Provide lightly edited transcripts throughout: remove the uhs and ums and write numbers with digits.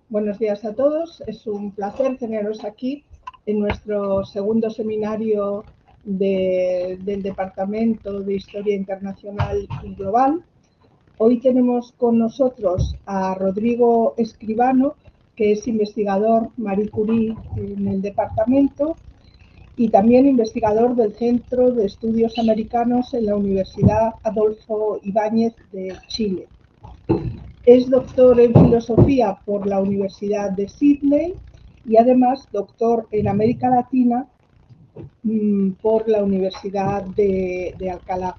Buenos días a todos. Es un placer teneros aquí en nuestro segundo seminario del Departamento de Historia Internacional y Global. Hoy tenemos con nosotros a Rodrigo Escribano, que es investigador Marie Curie en el departamento y también investigador del Centro de Estudios Americanos en la Universidad Adolfo Ibáñez de Chile. Es doctor en filosofía por la Universidad de Sydney y además doctor en América Latina por la Universidad de Alcalá.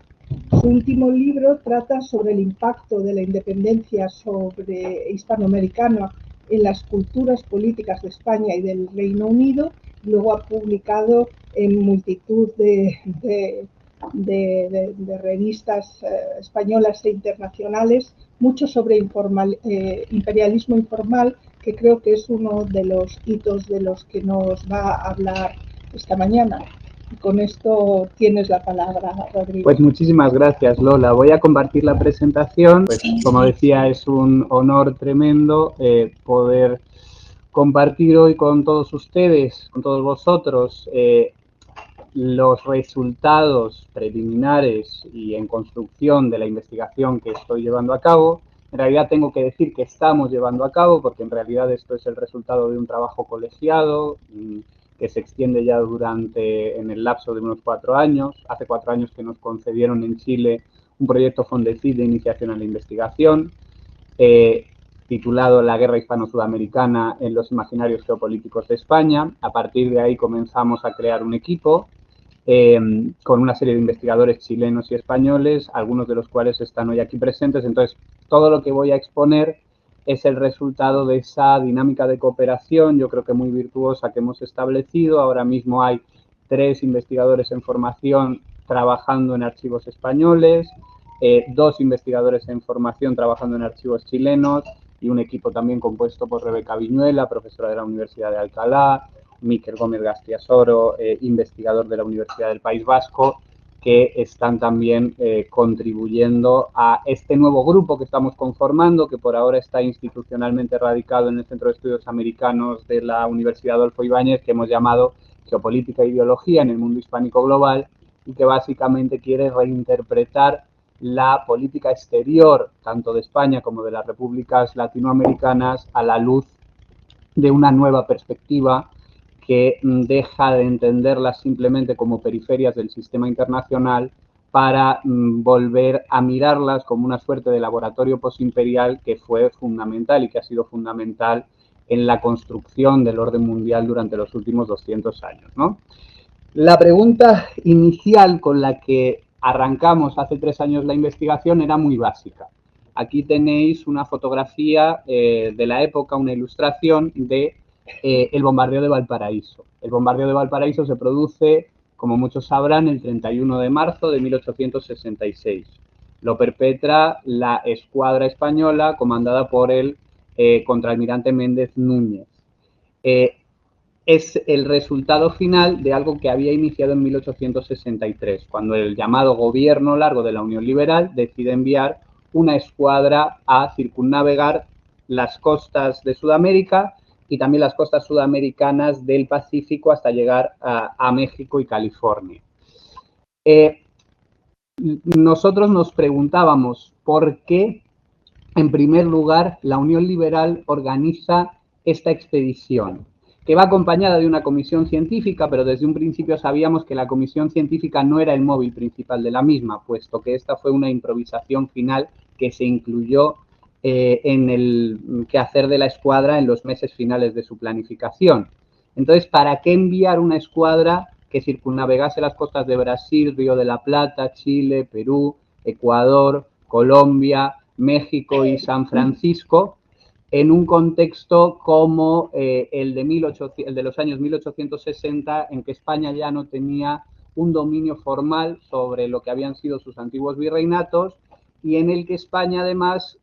Su último libro trata sobre el impacto de la independencia hispanoamericana en las culturas políticas de España y del Reino Unido. Luego ha publicado en multitud de revistas españolas e internacionales mucho sobre imperialismo informal, que creo que es uno de los hitos de los que nos va a hablar esta mañana. Y con esto tienes la palabra, Rodrigo. Pues muchísimas gracias, Lola. Voy a compartir la presentación. Pues, como decía, es un honor tremendo poder compartir hoy con todos ustedes, con todos vosotros, los resultados preliminares y en construcción de la investigación que estoy llevando a cabo. En realidad tengo que decir que estamos llevando a cabo, porque en realidad esto es el resultado de un trabajo colegiado que se extiende ya en el lapso de unos 4 años. Hace 4 años que nos concedieron en Chile un proyecto Fondecid de iniciación a la investigación, titulado La guerra hispano-sudamericana en los imaginarios geopolíticos de España. A partir de ahí comenzamos a crear un equipo con una serie de investigadores chilenos y españoles, algunos de los cuales están hoy aquí presentes. Entonces, todo lo que voy a exponer es el resultado de esa dinámica de cooperación, yo creo que muy virtuosa, que hemos establecido. Ahora mismo hay 3 investigadores en formación trabajando en archivos españoles, 2 investigadores en formación trabajando en archivos chilenos y un equipo también compuesto por Rebeca Viñuela, profesora de la Universidad de Alcalá, Miquel Gómez Gastiasoro, investigador de la Universidad del País Vasco, que están también contribuyendo a este nuevo grupo que estamos conformando, que por ahora está institucionalmente radicado en el Centro de Estudios Americanos de la Universidad Adolfo Ibáñez, que hemos llamado Geopolítica e Ideología en el Mundo Hispánico Global, y que básicamente quiere reinterpretar la política exterior, tanto de España como de las repúblicas latinoamericanas, a la luz de una nueva perspectiva que deja de entenderlas simplemente como periferias del sistema internacional para volver a mirarlas como una suerte de laboratorio posimperial que fue fundamental y que ha sido fundamental en la construcción del orden mundial durante los últimos 200 años, ¿no? La pregunta inicial con la que arrancamos hace 3 años la investigación era muy básica. Aquí tenéis una fotografía de la época, una ilustración de el bombardeo de Valparaíso. El bombardeo de Valparaíso se produce, como muchos sabrán, el 31 de marzo de 1866. Lo perpetra la escuadra española comandada por el contraalmirante Méndez Núñez. Es el resultado final de algo que había iniciado en 1863, cuando el llamado Gobierno Largo de la Unión Liberal decide enviar una escuadra a circunnavegar las costas de Sudamérica y también las costas sudamericanas del Pacífico hasta llegar a México y California. Nosotros nos preguntábamos por qué, en primer lugar, la Unión Liberal organiza esta expedición, que va acompañada de una comisión científica, pero desde un principio sabíamos que la comisión científica no era el móvil principal de la misma, puesto que esta fue una improvisación final que se incluyó en el quehacer de la escuadra en los meses finales de su planificación. Entonces, ¿para qué enviar una escuadra que circunnavegase las costas de Brasil, Río de la Plata, Chile, Perú, Ecuador, Colombia, México y San Francisco, en un contexto como el de los años 1860, en que España ya no tenía un dominio formal sobre lo que habían sido sus antiguos virreinatos y en el que España además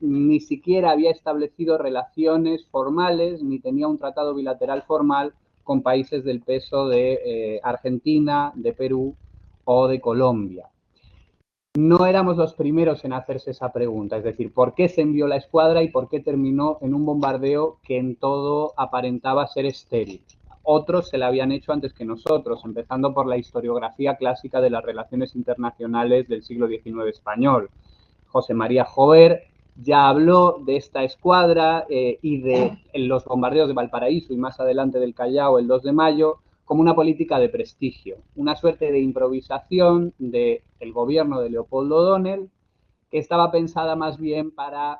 ni siquiera había establecido relaciones formales ni tenía un tratado bilateral formal con países del peso de Argentina, de Perú o de Colombia? no éramos los primeros en hacerse esa pregunta, es decir, ¿por qué se envió la escuadra y por qué terminó en un bombardeo que en todo aparentaba ser estéril? Otros se la habían hecho antes que nosotros, empezando por la historiografía clásica de las relaciones internacionales del siglo XIX español. José María Jover ya habló de esta escuadra y de los bombardeos de Valparaíso y más adelante del Callao el 2 de mayo como una política de prestigio, una suerte de improvisación del gobierno de Leopoldo O'Donnell que estaba pensada más bien para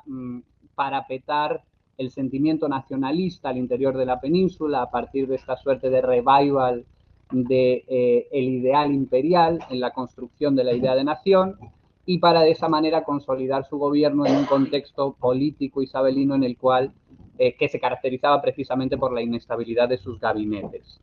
parapetar el sentimiento nacionalista al interior de la península a partir de esta suerte de revival de el ideal imperial en la construcción de la idea de nación y para de esa manera consolidar su gobierno en un contexto político isabelino en el cual que se caracterizaba precisamente por la inestabilidad de sus gabinetes.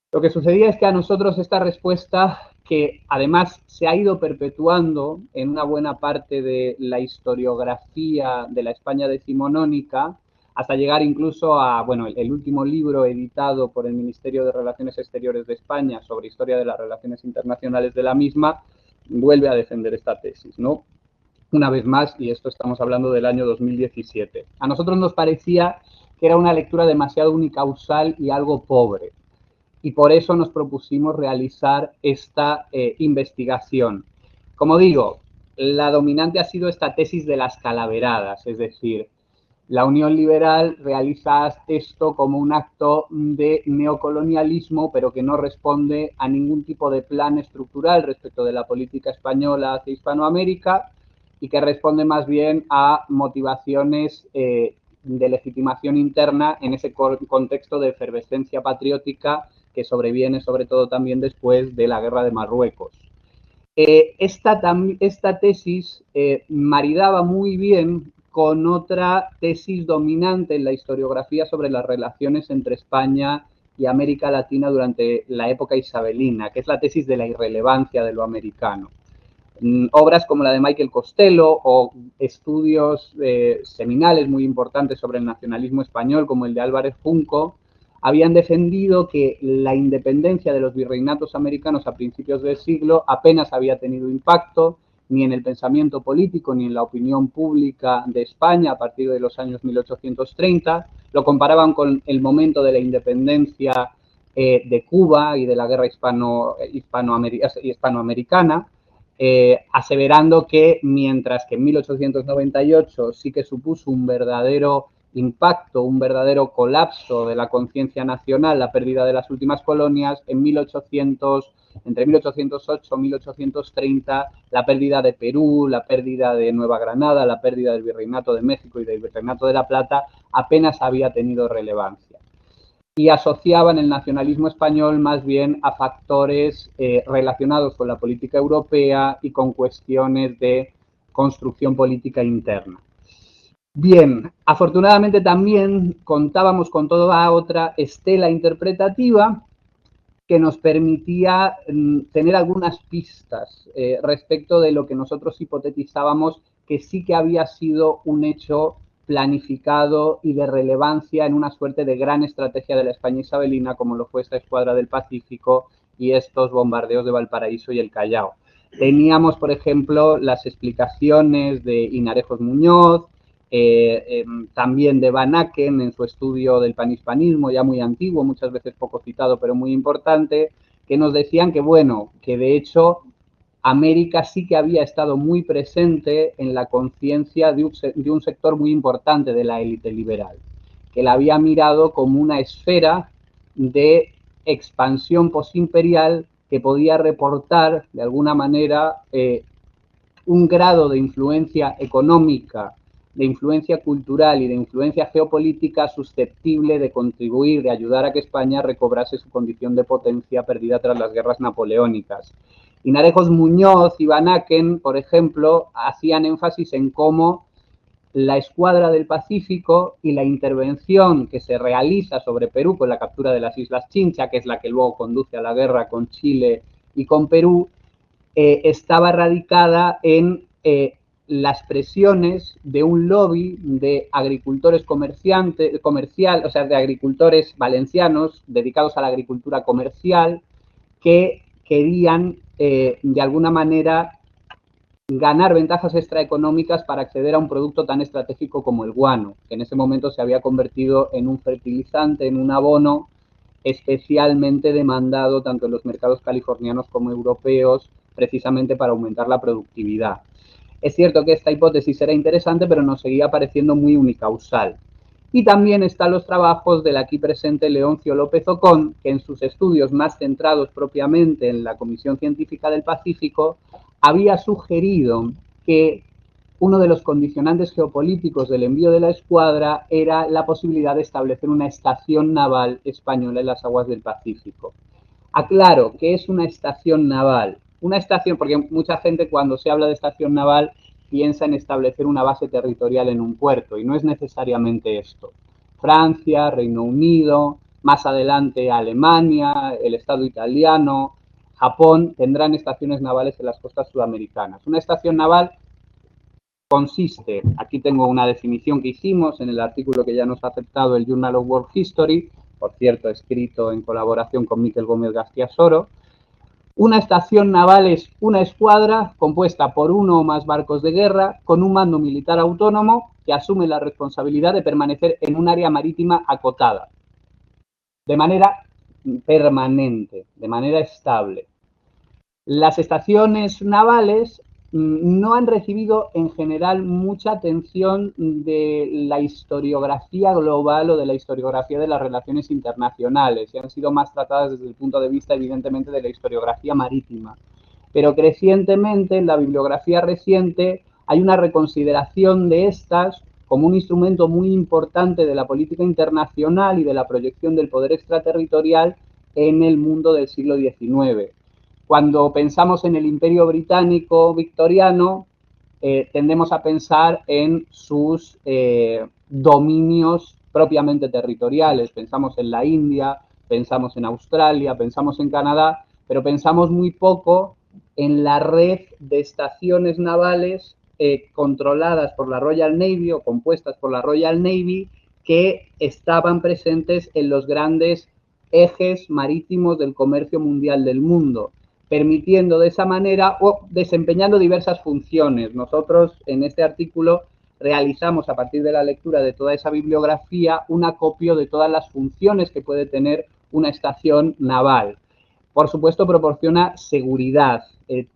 Lo que sucedía es que a nosotros esta respuesta, que además se ha ido perpetuando en una buena parte de la historiografía de la España decimonónica, hasta llegar incluso a, bueno, el último libro editado por el Ministerio de Relaciones Exteriores de España sobre historia de las relaciones internacionales de la misma, vuelve a defender esta tesis, ¿no? Una vez más, y esto estamos hablando del año 2017. A nosotros nos parecía que era una lectura demasiado unicausal y algo pobre. Y por eso nos propusimos realizar esta investigación. Como digo, la dominante ha sido esta tesis de las calaveradas, es decir, la Unión Liberal realiza esto como un acto de neocolonialismo, pero que no responde a ningún tipo de plan estructural respecto de la política española hacia Hispanoamérica y que responde más bien a motivaciones de legitimación interna en ese contexto de efervescencia patriótica que sobreviene sobre todo también después de la guerra de Marruecos. Esta tesis maridaba muy bien con otra tesis dominante en la historiografía sobre las relaciones entre España y América Latina durante la época isabelina, que es la tesis de la irrelevancia de lo americano. Obras como la de Michael Costello o estudios seminales muy importantes sobre el nacionalismo español, como el de Álvarez Junco, habían defendido que la independencia de los virreinatos americanos a principios del siglo apenas había tenido impacto ni en el pensamiento político ni en la opinión pública de España a partir de los años 1830. Lo comparaban con el momento de la independencia de Cuba y de la guerra hispanoamericana, aseverando que mientras que en 1898 sí que supuso un verdadero impacto, un verdadero colapso de la conciencia nacional, la pérdida de las últimas colonias, entre 1808 y 1830, la pérdida de Perú, la pérdida de Nueva Granada, la pérdida del Virreinato de México y del Virreinato de la Plata apenas había tenido relevancia. Y asociaban el nacionalismo español más bien a factores relacionados con la política europea y con cuestiones de construcción política interna. Bien, afortunadamente también contábamos con toda otra estela interpretativa que nos permitía tener algunas pistas respecto de lo que nosotros hipotetizábamos que sí que había sido un hecho planificado y de relevancia en una suerte de gran estrategia de la España isabelina, como lo fue esta escuadra del Pacífico y estos bombardeos de Valparaíso y el Callao. Teníamos, por ejemplo, las explicaciones de Hinarejos Muñoz, también de Van Aken en su estudio del panhispanismo, ya muy antiguo, muchas veces poco citado, pero muy importante, que nos decían que, bueno, que de hecho América sí que había estado muy presente en la conciencia de un sector muy importante de la élite liberal, que la había mirado como una esfera de expansión posimperial que podía reportar, de alguna manera, un grado de influencia económica, de influencia cultural y de influencia geopolítica susceptible de contribuir, de ayudar a que España recobrase su condición de potencia perdida tras las guerras napoleónicas. Hinarejos Muñoz y Van Aken, por ejemplo, hacían énfasis en cómo la escuadra del Pacífico y la intervención que se realiza sobre Perú con la captura de las Islas Chincha, que es la que luego conduce a la guerra con Chile y con Perú, estaba radicada en las presiones de un lobby de agricultores o sea, de agricultores valencianos dedicados a la agricultura comercial que querían de alguna manera ganar ventajas extraeconómicas para acceder a un producto tan estratégico como el guano, que en ese momento se había convertido en un fertilizante, en un abono especialmente demandado tanto en los mercados californianos como europeos, precisamente para aumentar la productividad. Es cierto que esta hipótesis era interesante, pero nos seguía pareciendo muy unicausal. Y también están los trabajos del aquí presente Leoncio López Ocón, que en sus estudios más centrados propiamente en la Comisión Científica del Pacífico, había sugerido que uno de los condicionantes geopolíticos del envío de la escuadra era la posibilidad de establecer una estación naval española en las aguas del Pacífico. Aclaro, ¿qué es una estación naval? Una estación, porque mucha gente cuando se habla de estación naval piensa en establecer una base territorial en un puerto, y no es necesariamente esto. Francia, Reino Unido, más adelante Alemania, el Estado italiano, Japón, tendrán estaciones navales en las costas sudamericanas. Una estación naval consiste, aquí tengo una definición que hicimos en el artículo que ya nos ha aceptado el Journal of World History, por cierto, escrito en colaboración con Miquel Gómez García Soro. Una estación naval es una escuadra compuesta por uno o más barcos de guerra con un mando militar autónomo que asume la responsabilidad de permanecer en un área marítima acotada, de manera permanente, de manera estable. Las estaciones navales no han recibido en general mucha atención de la historiografía global o de la historiografía de las relaciones internacionales y han sido más tratadas desde el punto de vista evidentemente de la historiografía marítima. Pero crecientemente en la bibliografía reciente hay una reconsideración de estas como un instrumento muy importante de la política internacional y de la proyección del poder extraterritorial en el mundo del siglo XIX. Cuando pensamos en el Imperio Británico victoriano, tendemos a pensar en sus dominios propiamente territoriales. Pensamos en la India, pensamos en Australia, pensamos en Canadá, pero pensamos muy poco en la red de estaciones navales controladas por la Royal Navy o compuestas por la Royal Navy que estaban presentes en los grandes ejes marítimos del comercio mundial del mundo, permitiendo de esa manera o desempeñando diversas funciones. Nosotros en este artículo realizamos a partir de la lectura de toda esa bibliografía un acopio de todas las funciones que puede tener una estación naval. Por supuesto, proporciona seguridad,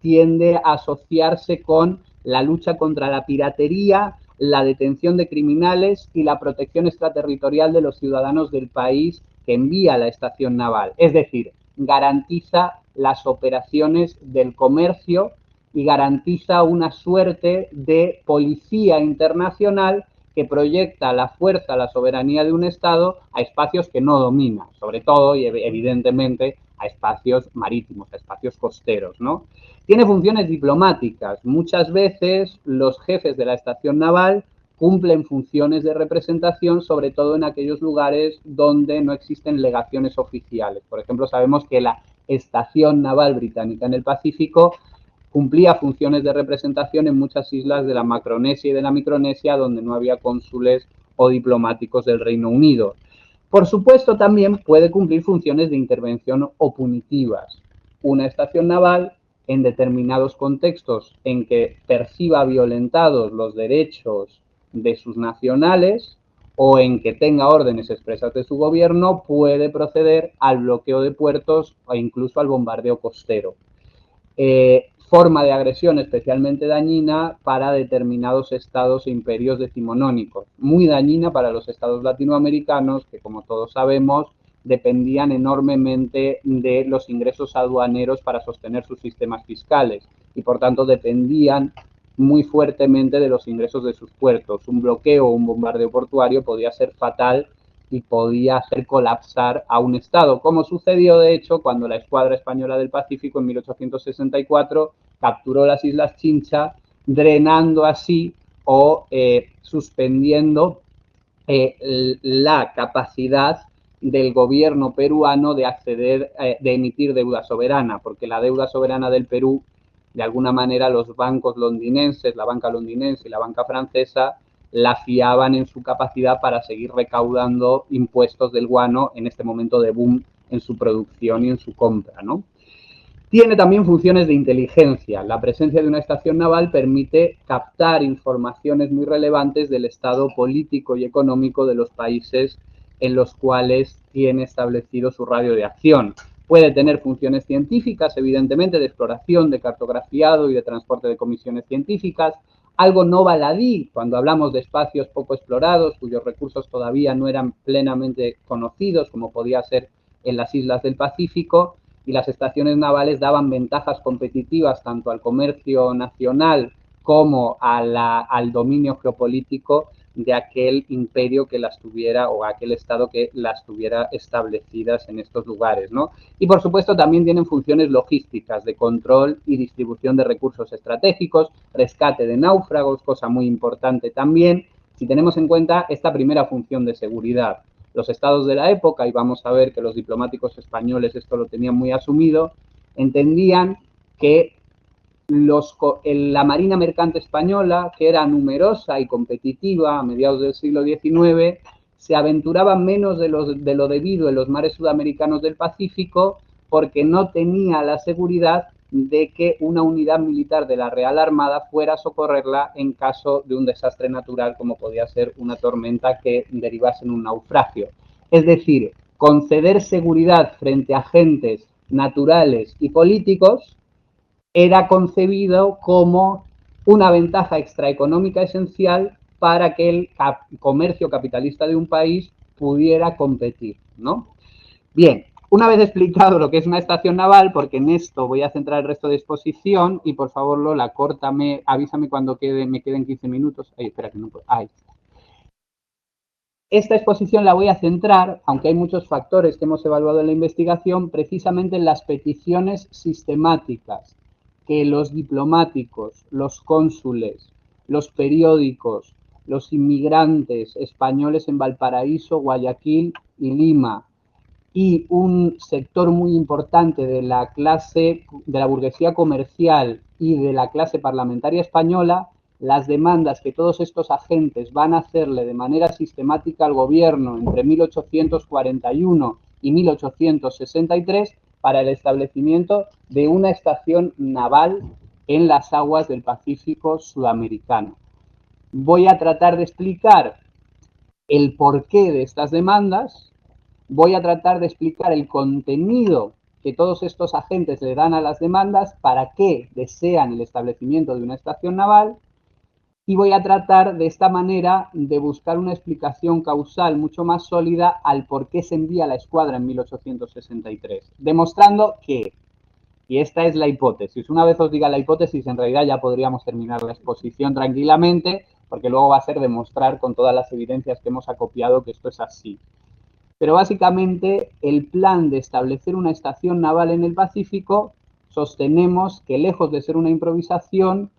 tiende a asociarse con la lucha contra la piratería, la detención de criminales y la protección extraterritorial de los ciudadanos del país que envía la estación naval. Es decir, garantiza las operaciones del comercio y garantiza una suerte de policía internacional que proyecta la fuerza, la soberanía de un Estado a espacios que no domina, sobre todo y evidentemente a espacios marítimos, a espacios costeros, ¿no? Tiene funciones diplomáticas. Muchas veces los jefes de la estación naval cumplen funciones de representación, sobre todo en aquellos lugares donde no existen legaciones oficiales. Por ejemplo, sabemos que la Estación Naval Británica en el Pacífico cumplía funciones de representación en muchas islas de la Macaronesia y de la Micronesia, donde no había cónsules o diplomáticos del Reino Unido. Por supuesto, también puede cumplir funciones de intervención o punitivas. Una estación naval, en determinados contextos en que perciba violentados los derechos de sus nacionales o en que tenga órdenes expresas de su gobierno, puede proceder al bloqueo de puertos o incluso al bombardeo costero. Forma de agresión especialmente dañina para determinados estados e imperios decimonónicos, muy dañina para los estados latinoamericanos que, como todos sabemos, dependían enormemente de los ingresos aduaneros para sostener sus sistemas fiscales y, por tanto, dependían muy fuertemente de los ingresos de sus puertos. Un bloqueo o un bombardeo portuario podía ser fatal y podía hacer colapsar a un Estado, como sucedió de hecho cuando la Escuadra Española del Pacífico en 1864 capturó las Islas Chincha, drenando así o suspendiendo la capacidad del gobierno peruano de acceder, de emitir deuda soberana, porque la deuda soberana del Perú, de alguna manera los bancos londinenses, la banca londinense y la banca francesa, la fiaban en su capacidad para seguir recaudando impuestos del guano en este momento de boom en su producción y en su compra, ¿no? Tiene también funciones de inteligencia. La presencia de una estación naval permite captar informaciones muy relevantes del estado político y económico de los países en los cuales tiene establecido su radio de acción. Puede tener funciones científicas, evidentemente, de exploración, de cartografiado y de transporte de comisiones científicas. Algo no baladí cuando hablamos de espacios poco explorados, cuyos recursos todavía no eran plenamente conocidos, como podía ser en las islas del Pacífico, y las estaciones navales daban ventajas competitivas tanto al comercio nacional como al dominio geopolítico de aquel imperio que las tuviera o aquel estado que las tuviera establecidas en estos lugares, ¿no? Y por supuesto también tienen funciones logísticas de control y distribución de recursos estratégicos, rescate de náufragos, cosa muy importante también, si tenemos en cuenta esta primera función de seguridad. Los estados de la época, y vamos a ver que los diplomáticos españoles esto lo tenían muy asumido, entendían que la marina mercante española, que era numerosa y competitiva a mediados del siglo XIX, se aventuraba menos de lo debido en los mares sudamericanos del Pacífico porque no tenía la seguridad de que una unidad militar de la Real Armada fuera a socorrerla en caso de un desastre natural como podía ser una tormenta que derivase en un naufragio. Es decir, conceder seguridad frente a agentes naturales y políticos era concebido como una ventaja extraeconómica esencial para que el comercio capitalista de un país pudiera competir, ¿no? Bien, una vez explicado lo que es una estación naval, porque en esto voy a centrar el resto de exposición, y por favor, Lola, córtame, avísame cuando me queden 15 minutos. Ay, espera que no puedo. Ay. Esta exposición la voy a centrar, aunque hay muchos factores que hemos evaluado en la investigación, precisamente en las peticiones sistemáticas que los diplomáticos, los cónsules, los periódicos, los inmigrantes españoles en Valparaíso, Guayaquil y Lima, y un sector muy importante de la clase, de la burguesía comercial y de la clase parlamentaria española, las demandas que todos estos agentes van a hacerle de manera sistemática al gobierno entre 1841 y 1863 para el establecimiento de una estación naval en las aguas del Pacífico sudamericano. Voy a tratar de explicar el porqué de estas demandas, voy a tratar de explicar el contenido que todos estos agentes le dan a las demandas, para qué desean el establecimiento de una estación naval, y voy a tratar de esta manera de buscar una explicación causal mucho más sólida al por qué se envía la escuadra en 1863, demostrando que, y esta es la hipótesis, una vez os diga la hipótesis, en realidad ya podríamos terminar la exposición tranquilamente, porque luego va a ser demostrar con todas las evidencias que hemos acopiado que esto es así. Pero básicamente el plan de establecer una estación naval en el Pacífico, sostenemos que lejos de ser una improvisación,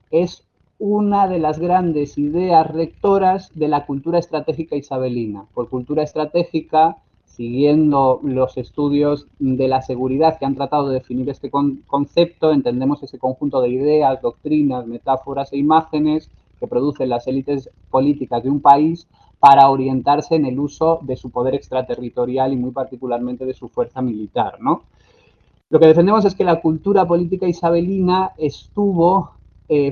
es una de las grandes ideas rectoras de la cultura estratégica isabelina. Por cultura estratégica, siguiendo los estudios de la seguridad que han tratado de definir este concepto, entendemos ese conjunto de ideas, doctrinas, metáforas e imágenes que producen las élites políticas de un país para orientarse en el uso de su poder extraterritorial y muy particularmente de su fuerza militar, ¿no? Lo que defendemos es que la cultura política isabelina estuvo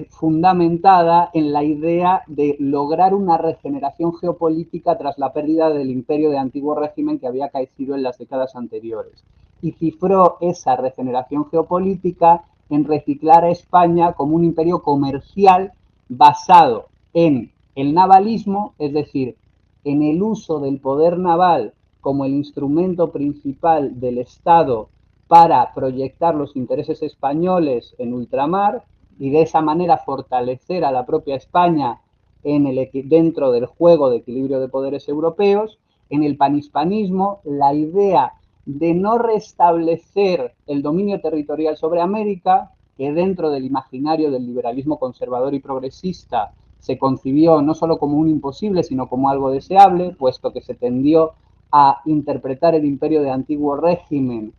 fundamentada en la idea de lograr una regeneración geopolítica tras la pérdida del imperio de antiguo régimen que había caído en las décadas anteriores, y cifró esa regeneración geopolítica en reciclar a España como un imperio comercial basado en el navalismo, es decir, en el uso del poder naval como el instrumento principal del Estado para proyectar los intereses españoles en ultramar y de esa manera fortalecer a la propia España dentro del juego de equilibrio de poderes europeos. En el panhispanismo, la idea de no restablecer el dominio territorial sobre América, que dentro del imaginario del liberalismo conservador y progresista se concibió no solo como un imposible, sino como algo deseable, puesto que se tendió a interpretar el imperio de antiguo régimen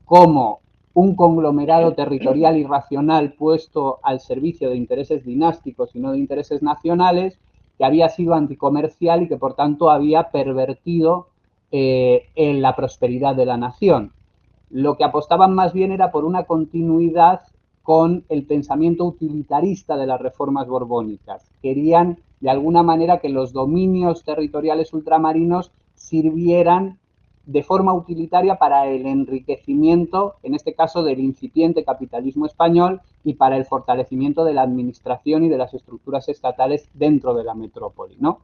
como un conglomerado territorial irracional puesto al servicio de intereses dinásticos y no de intereses nacionales, que había sido anticomercial y que por tanto había pervertido en la prosperidad de la nación. lo que apostaban más bien era por una continuidad con el pensamiento utilitarista de las reformas borbónicas. Querían, de alguna manera, que los dominios territoriales ultramarinos sirvieran de forma utilitaria para el enriquecimiento, en este caso, del incipiente capitalismo español y para el fortalecimiento de la administración y de las estructuras estatales dentro de la metrópoli, ¿no?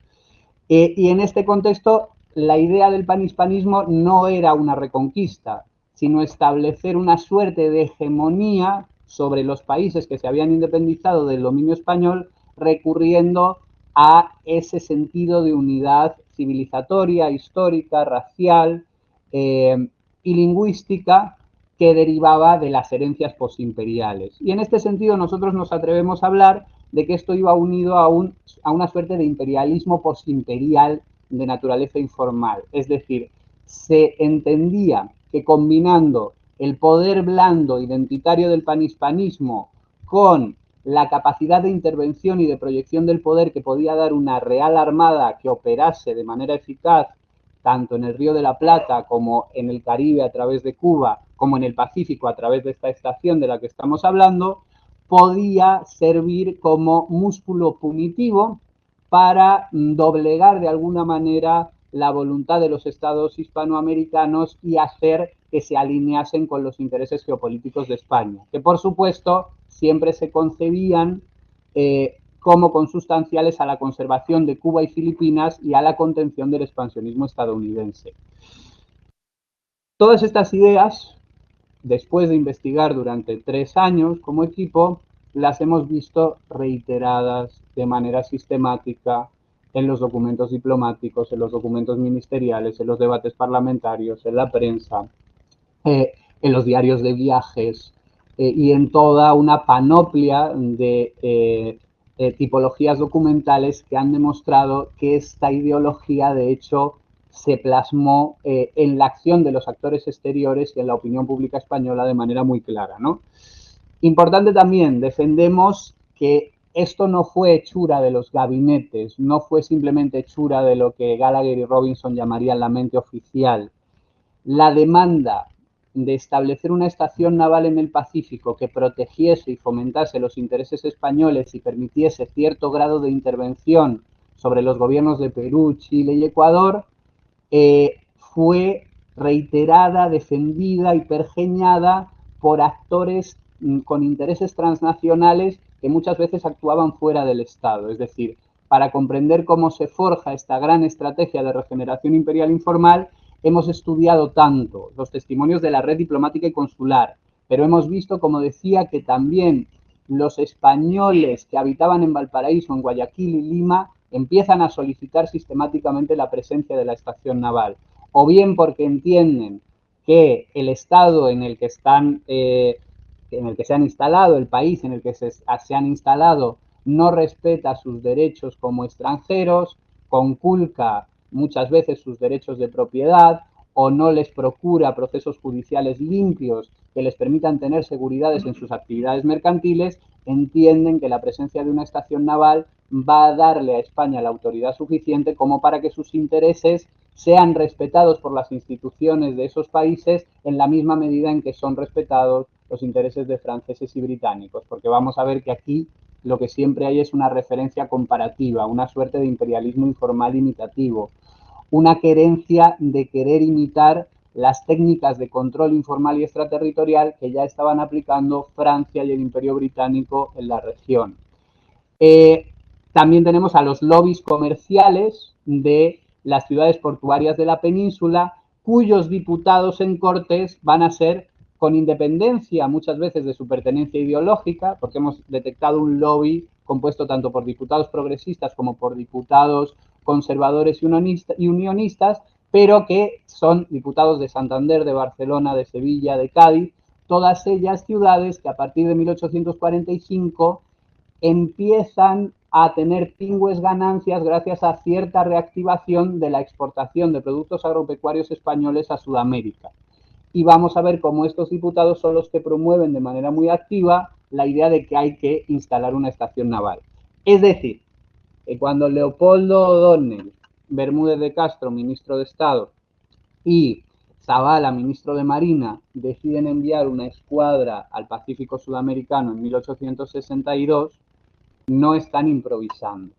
Y en este contexto, la idea del panhispanismo no era una reconquista, sino establecer una suerte de hegemonía sobre los países que se habían independizado del dominio español, recurriendo a ese sentido de unidad civilizatoria, histórica, racial y lingüística que derivaba de las herencias posimperiales. Y en este sentido nosotros nos atrevemos a hablar de que esto iba unido a una suerte de imperialismo posimperial de naturaleza informal. Es decir, se entendía que combinando el poder blando identitario del panhispanismo con la capacidad de intervención y de proyección del poder que podía dar una real armada que operase de manera eficaz tanto en el Río de la Plata como en el Caribe a través de Cuba, como en el Pacífico a través de esta estación de la que estamos hablando, podía servir como músculo punitivo para doblegar de alguna manera la voluntad de los estados hispanoamericanos y hacer que se alineasen con los intereses geopolíticos de España, que por supuesto siempre se concebían como consustanciales a la conservación de Cuba y Filipinas y a la contención del expansionismo estadounidense. Todas estas ideas, después de investigar durante 3 años como equipo, las hemos visto reiteradas de manera sistemática en los documentos diplomáticos, en los documentos ministeriales, en los debates parlamentarios, en la prensa, en los diarios de viajes y en toda una panoplia de tipologías documentales que han demostrado que esta ideología, de hecho, se plasmó en la acción de los actores exteriores y en la opinión pública española de manera muy clara, ¿no? Importante también, defendemos que esto no fue hechura de los gabinetes, no fue simplemente hechura de lo que Gallagher y Robinson llamarían la mente oficial. La demanda de establecer una estación naval en el Pacífico que protegiese y fomentase los intereses españoles y permitiese cierto grado de intervención sobre los gobiernos de Perú, Chile y Ecuador, fue reiterada, defendida y pergeñada por actores con intereses transnacionales que muchas veces actuaban fuera del Estado. Es decir, para comprender cómo se forja esta gran estrategia de regeneración imperial informal, hemos estudiado tanto los testimonios de la red diplomática y consular, pero hemos visto, como decía, que también los españoles que habitaban en Valparaíso, en Guayaquil y Lima, empiezan a solicitar sistemáticamente la presencia de la estación naval, o bien porque entienden que el estado en el que están, en el que se han instalado, el país en el que se han instalado, no respeta sus derechos como extranjeros, conculca muchas veces sus derechos de propiedad o no les procura procesos judiciales limpios que les permitan tener seguridades en sus actividades mercantiles, entienden que la presencia de una estación naval va a darle a España la autoridad suficiente como para que sus intereses sean respetados por las instituciones de esos países en la misma medida en que son respetados los intereses de franceses y británicos, porque vamos a ver que aquí lo que siempre hay es una referencia comparativa, una suerte de imperialismo informal imitativo, una querencia de querer imitar las técnicas de control informal y extraterritorial que ya estaban aplicando Francia y el Imperio Británico en la región. También tenemos a los lobbies comerciales de las ciudades portuarias de la península, cuyos diputados en Cortes van a ser, con independencia muchas veces de su pertenencia ideológica, porque hemos detectado un lobby compuesto tanto por diputados progresistas como por diputados conservadores y unionistas, pero que son diputados de Santander, de Barcelona, de Sevilla, de Cádiz, todas ellas ciudades que a partir de 1845 empiezan a tener pingües ganancias gracias a cierta reactivación de la exportación de productos agropecuarios españoles a Sudamérica. Y vamos a ver cómo estos diputados son los que promueven de manera muy activa la idea de que hay que instalar una estación naval. Es decir, que cuando Leopoldo O'Donnell, Bermúdez de Castro, ministro de Estado, y Zavala, ministro de Marina, deciden enviar una escuadra al Pacífico Sudamericano en 1862, no están improvisando.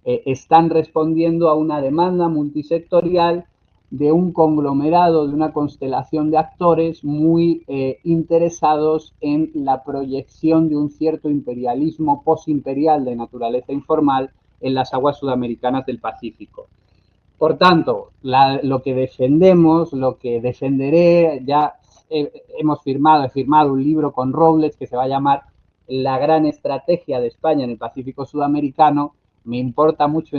Están respondiendo a una demanda multisectorial de un conglomerado, de una constelación de actores muy interesados en la proyección de un cierto imperialismo posimperial de naturaleza informal en las aguas sudamericanas del Pacífico. Por tanto, lo que defendemos, lo que defenderé, ya he firmado un libro con Robles que se va a llamar La gran estrategia de España en el Pacífico Sudamericano. Me importa mucho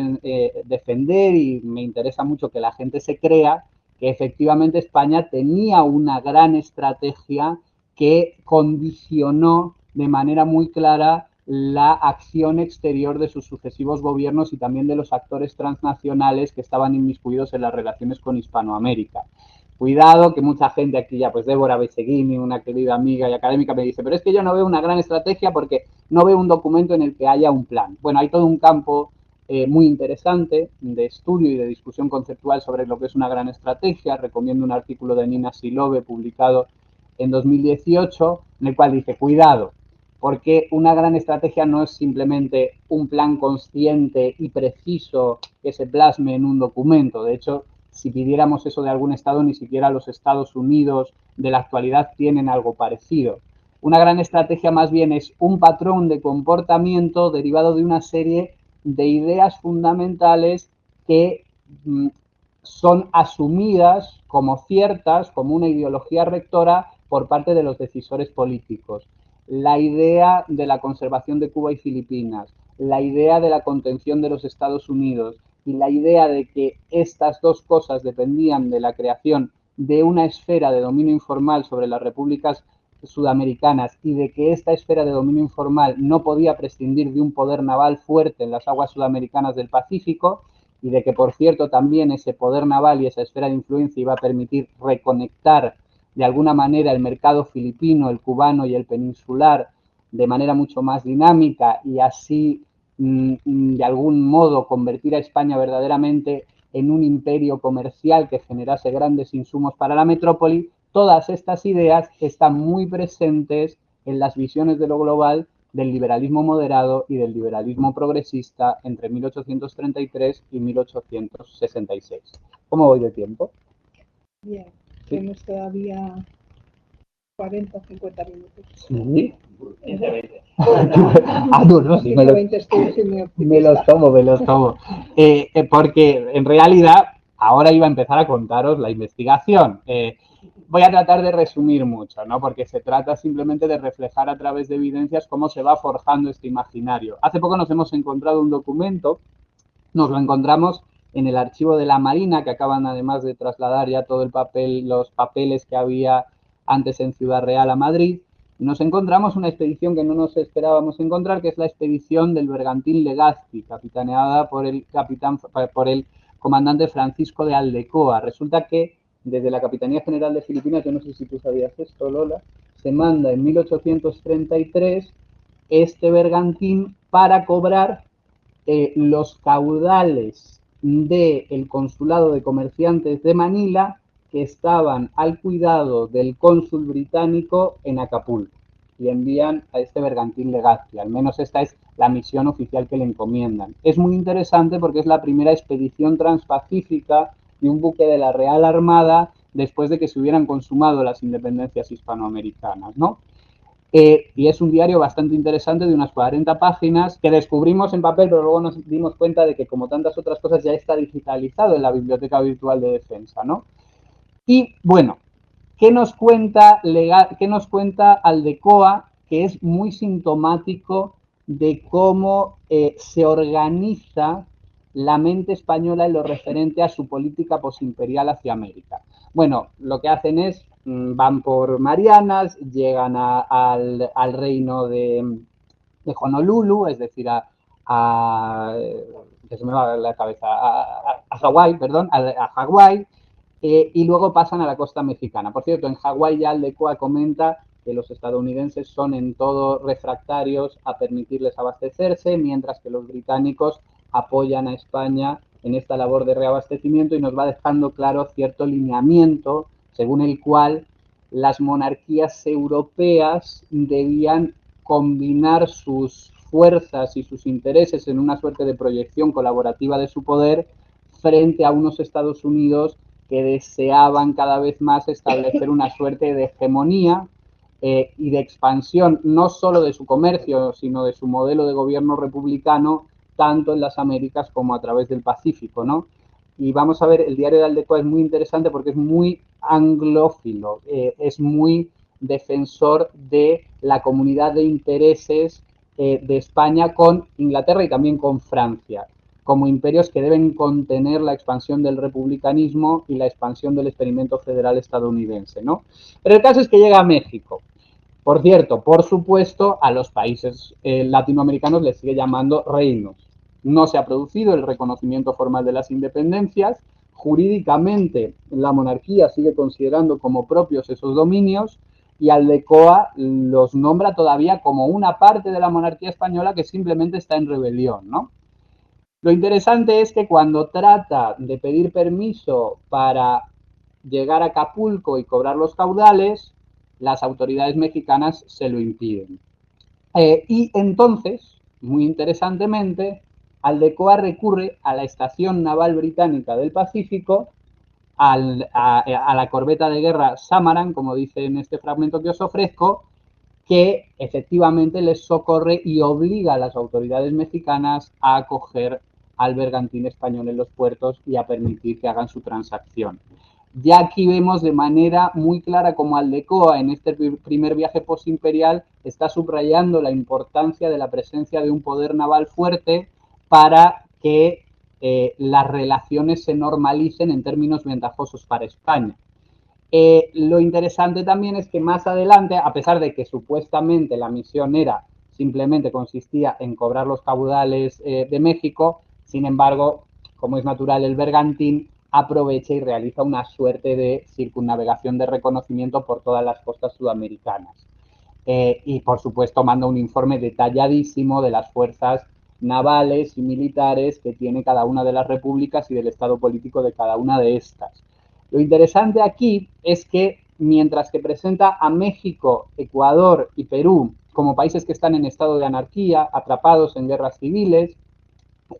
defender y me interesa mucho que la gente se crea que efectivamente España tenía una gran estrategia que condicionó de manera muy clara la acción exterior de sus sucesivos gobiernos y también de los actores transnacionales que estaban inmiscuidos en las relaciones con Hispanoamérica. Cuidado, que mucha gente aquí ya, pues Débora Beseguini, una querida amiga y académica, me dice, pero es que yo no veo una gran estrategia porque no veo un documento en el que haya un plan. Bueno, hay todo un campo muy interesante de estudio y de discusión conceptual sobre lo que es una gran estrategia. Recomiendo un artículo de Nina Silove publicado en 2018, en el cual dice, cuidado, porque una gran estrategia no es simplemente un plan consciente y preciso que se plasme en un documento. De hecho, si pidiéramos eso de algún Estado, ni siquiera los Estados Unidos de la actualidad tienen algo parecido. Una gran estrategia más bien es un patrón de comportamiento derivado de una serie de ideas fundamentales que son asumidas como ciertas, como una ideología rectora por parte de los decisores políticos. La idea de la conservación de Cuba y Filipinas, la idea de la contención de los Estados Unidos y la idea de que estas dos cosas dependían de la creación de una esfera de dominio informal sobre las repúblicas sudamericanas y de que esta esfera de dominio informal no podía prescindir de un poder naval fuerte en las aguas sudamericanas del Pacífico y de que, por cierto, también ese poder naval y esa esfera de influencia iba a permitir reconectar de alguna manera el mercado filipino, el cubano y el peninsular de manera mucho más dinámica y así de algún modo convertir a España verdaderamente en un imperio comercial que generase grandes insumos para la metrópoli. Todas estas ideas están muy presentes en las visiones de lo global del liberalismo moderado y del liberalismo progresista entre 1833 y 1866. ¿Cómo voy de tiempo? Bien, ¿sí? Tenemos todavía 40 o 50 minutos. Sí. No, sí, me los tomo. Porque en realidad ahora iba a empezar a contaros la investigación. Voy a tratar de resumir mucho, ¿no? Porque se trata simplemente de reflejar a través de evidencias cómo se va forjando este imaginario. Hace poco nos hemos encontrado un documento, nos lo encontramos en el archivo de la Marina, que acaban además de trasladar ya todo el papel, los papeles que había antes en Ciudad Real a Madrid. Y nos encontramos una expedición que no nos esperábamos encontrar, que es la expedición del bergantín Legazpi, capitaneada por el comandante Francisco de Aldecoa. Resulta que desde la Capitanía General de Filipinas, yo no sé si tú sabías esto, Lola, se manda en 1833 este bergantín para cobrar los caudales del Consulado de Comerciantes de Manila que estaban al cuidado del cónsul británico en Acapulco y envían a este bergantín Legazpi. Al menos esta es la misión oficial que le encomiendan. Es muy interesante porque es la primera expedición transpacífica de un buque de la Real Armada después de que se hubieran consumado las independencias hispanoamericanas, ¿no? Y es un diario bastante interesante de unas 40 páginas que descubrimos en papel, pero luego nos dimos cuenta de que, como tantas otras cosas, ya está digitalizado en la Biblioteca Virtual de Defensa, ¿no? Y bueno, ¿qué nos cuenta Aldecoa? Que es muy sintomático de cómo se organiza la mente española en lo referente a su política posimperial hacia América. Bueno, lo que hacen es, van por Marianas, llegan al reino de Honolulu, es decir, que se me va la cabeza, a Hawái, perdón, a Hawái, y luego pasan a la costa mexicana. Por cierto, en Hawái ya Aldecoa comenta que los estadounidenses son en todo refractarios a permitirles abastecerse, mientras que los británicos apoyan a España en esta labor de reabastecimiento y nos va dejando claro cierto lineamiento según el cual las monarquías europeas debían combinar sus fuerzas y sus intereses en una suerte de proyección colaborativa de su poder frente a unos Estados Unidos que deseaban cada vez más establecer una suerte de hegemonía y de expansión no solo de su comercio, sino de su modelo de gobierno republicano, tanto en las Américas como a través del Pacífico, ¿no? Y vamos a ver, el diario de Aldecoa es muy interesante porque es muy anglófilo, es muy defensor de la comunidad de intereses de España con Inglaterra y también con Francia, como imperios que deben contener la expansión del republicanismo y la expansión del experimento federal estadounidense, ¿no? Pero el caso es que llega a México. Por cierto, por supuesto, a los países latinoamericanos les sigue llamando reinos. No se ha producido el reconocimiento formal de las independencias. Jurídicamente, la monarquía sigue considerando como propios esos dominios y Aldecoa los nombra todavía como una parte de la monarquía española que simplemente está en rebelión, ¿no? Lo interesante es que cuando trata de pedir permiso para llegar a Acapulco y cobrar los caudales, las autoridades mexicanas se lo impiden. Y entonces, muy interesantemente, Aldecoa recurre a la Estación Naval Británica del Pacífico, a la corbeta de guerra Samaran, como dice en este fragmento que os ofrezco, que efectivamente les socorre y obliga a las autoridades mexicanas a acoger al bergantín español en los puertos y a permitir que hagan su transacción. Ya aquí vemos de manera muy clara como Aldecoa en este primer viaje postimperial está subrayando la importancia de la presencia de un poder naval fuerte para que las relaciones se normalicen en términos ventajosos para España. Lo interesante también es que más adelante, a pesar de que supuestamente la misión era simplemente consistía en cobrar los caudales de México, sin embargo, como es natural, el bergantín aprovecha y realiza una suerte de circunnavegación de reconocimiento por todas las costas sudamericanas. Y por supuesto manda un informe detalladísimo de las fuerzas navales y militares que tiene cada una de las repúblicas y del estado político de cada una de estas. Lo interesante aquí es que mientras que presenta a México, Ecuador y Perú como países que están en estado de anarquía, atrapados en guerras civiles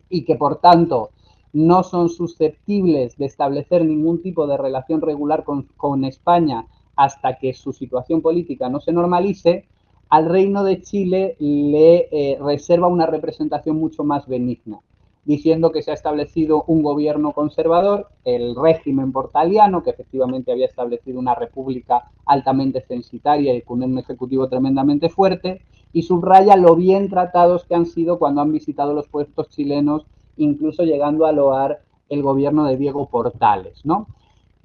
y que por tanto no son susceptibles de establecer ningún tipo de relación regular con España hasta que su situación política no se normalice, al Reino de Chile le reserva una representación mucho más benigna, diciendo que se ha establecido un gobierno conservador, el régimen portaliano, que efectivamente había establecido una república altamente censitaria y con un ejecutivo tremendamente fuerte, y subraya lo bien tratados que han sido cuando han visitado los puestos chilenos, incluso llegando a loar el gobierno de Diego Portales, ¿no?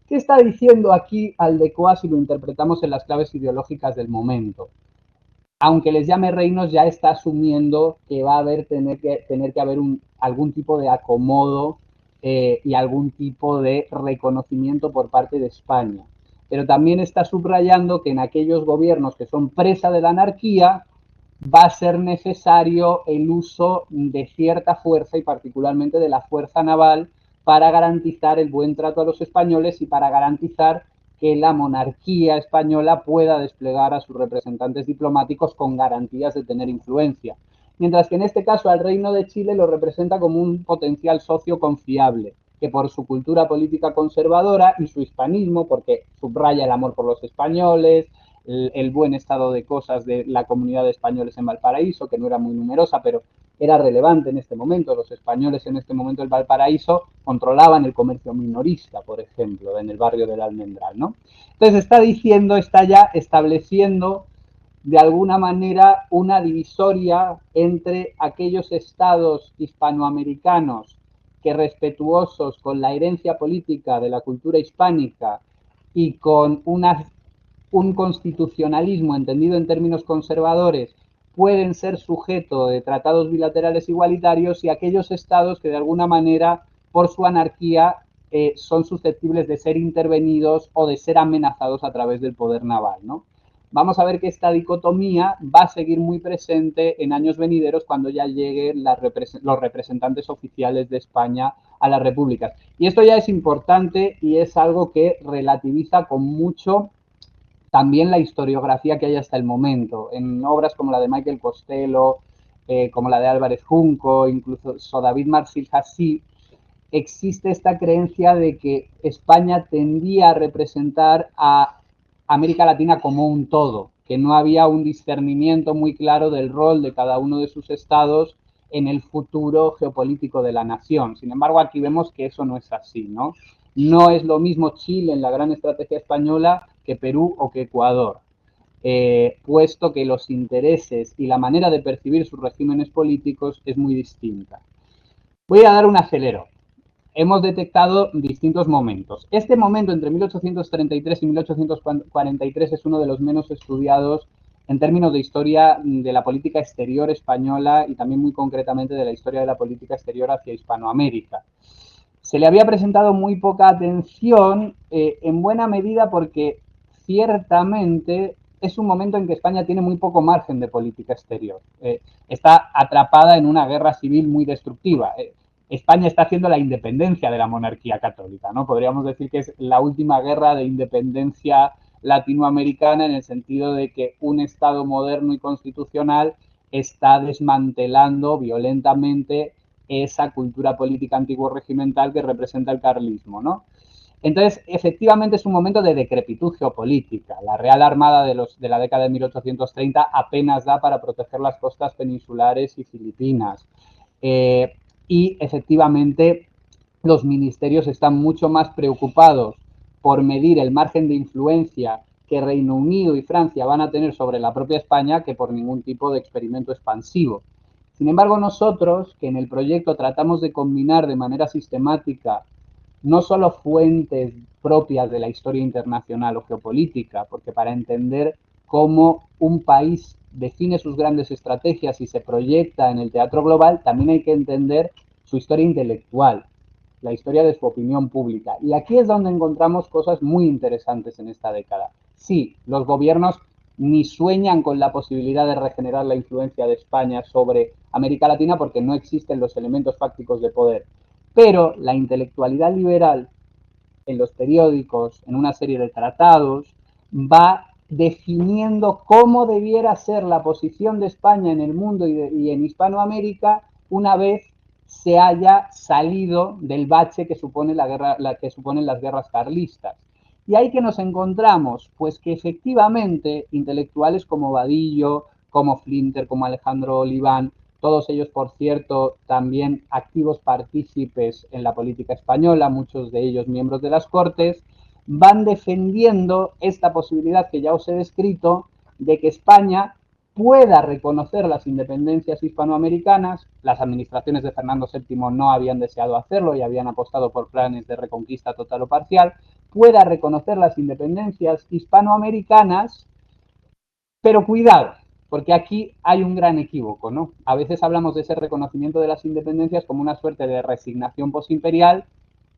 ¿Qué está diciendo aquí Aldecoa si lo interpretamos en las claves ideológicas del momento? Aunque les llame reinos, ya está asumiendo que va a tener que haber algún tipo de acomodo y algún tipo de reconocimiento por parte de España. Pero también está subrayando que en aquellos gobiernos que son presa de la anarquía, va a ser necesario el uso de cierta fuerza y particularmente de la fuerza naval para garantizar el buen trato a los españoles y para garantizar que la monarquía española pueda desplegar a sus representantes diplomáticos con garantías de tener influencia. Mientras que en este caso al Reino de Chile lo representa como un potencial socio confiable, que por su cultura política conservadora y su hispanismo, porque subraya el amor por los españoles, el buen estado de cosas de la comunidad de españoles en Valparaíso, que no era muy numerosa, pero era relevante en este momento. Los españoles en este momento en Valparaíso controlaban el comercio minorista, por ejemplo, en el barrio del Almendral, ¿no? Entonces está diciendo, está ya estableciendo de alguna manera una divisoria entre aquellos estados hispanoamericanos que respetuosos con la herencia política de la cultura hispánica y con un constitucionalismo entendido en términos conservadores pueden ser sujeto de tratados bilaterales igualitarios y aquellos estados que de alguna manera por su anarquía son susceptibles de ser intervenidos o de ser amenazados a través del poder naval, ¿no? Vamos a ver que esta dicotomía va a seguir muy presente en años venideros cuando ya lleguen los representantes oficiales de España a las repúblicas. Y esto ya es importante y es algo que relativiza con mucho también la historiografía que hay hasta el momento. En obras como la de Michael Costello, como la de Álvarez Junco, incluso David Marsil Hassi, existe esta creencia de que España tendía a representar a América Latina como un todo, que no había un discernimiento muy claro del rol de cada uno de sus estados en el futuro geopolítico de la nación. Sin embargo, aquí vemos que eso no es así, ¿no? No es lo mismo Chile en la gran estrategia española que Perú o que Ecuador, puesto que los intereses y la manera de percibir sus regímenes políticos es muy distinta. Voy a dar un acelero. Hemos detectado distintos momentos. Este momento entre 1833 y 1843 es uno de los menos estudiados en términos de historia de la política exterior española y también muy concretamente de la historia de la política exterior hacia Hispanoamérica. Se le había presentado muy poca atención, en buena medida porque ciertamente es un momento en que España tiene muy poco margen de política exterior. Está atrapada en una guerra civil muy destructiva. España está haciendo la independencia de la monarquía católica, ¿no? Podríamos decir que es la última guerra de independencia latinoamericana en el sentido de que un Estado moderno y constitucional está desmantelando violentamente esa cultura política antiguo regimental que representa el carlismo, ¿no? Entonces, efectivamente es un momento de decrepitud geopolítica. La Real Armada de la década de 1830 apenas da para proteger las costas peninsulares y Filipinas. Y efectivamente los ministerios están mucho más preocupados por medir el margen de influencia que Reino Unido y Francia van a tener sobre la propia España que por ningún tipo de experimento expansivo. Sin embargo, nosotros, que en el proyecto tratamos de combinar de manera sistemática no solo fuentes propias de la historia internacional o geopolítica, porque para entender cómo un país define sus grandes estrategias y se proyecta en el teatro global, también hay que entender su historia intelectual, la historia de su opinión pública. Y aquí es donde encontramos cosas muy interesantes en esta década. Sí, los gobiernos ni sueñan con la posibilidad de regenerar la influencia de España sobre América Latina porque no existen los elementos fácticos de poder. Pero la intelectualidad liberal en los periódicos, en una serie de tratados, va definiendo cómo debiera ser la posición de España en el mundo y en Hispanoamérica una vez se haya salido del bache que supone que suponen las guerras carlistas. Y ahí que nos encontramos, pues que efectivamente intelectuales como Vadillo, como Flinter, como Alejandro Oliván, todos ellos, por cierto, también activos partícipes en la política española, muchos de ellos miembros de las Cortes, van defendiendo esta posibilidad que ya os he descrito de que España pueda reconocer las independencias hispanoamericanas. Las administraciones de Fernando VII no habían deseado hacerlo y habían apostado por planes de reconquista total o parcial, pueda reconocer las independencias hispanoamericanas, pero cuidado, porque aquí hay un gran equívoco, ¿no? A veces hablamos de ese reconocimiento de las independencias como una suerte de resignación posimperial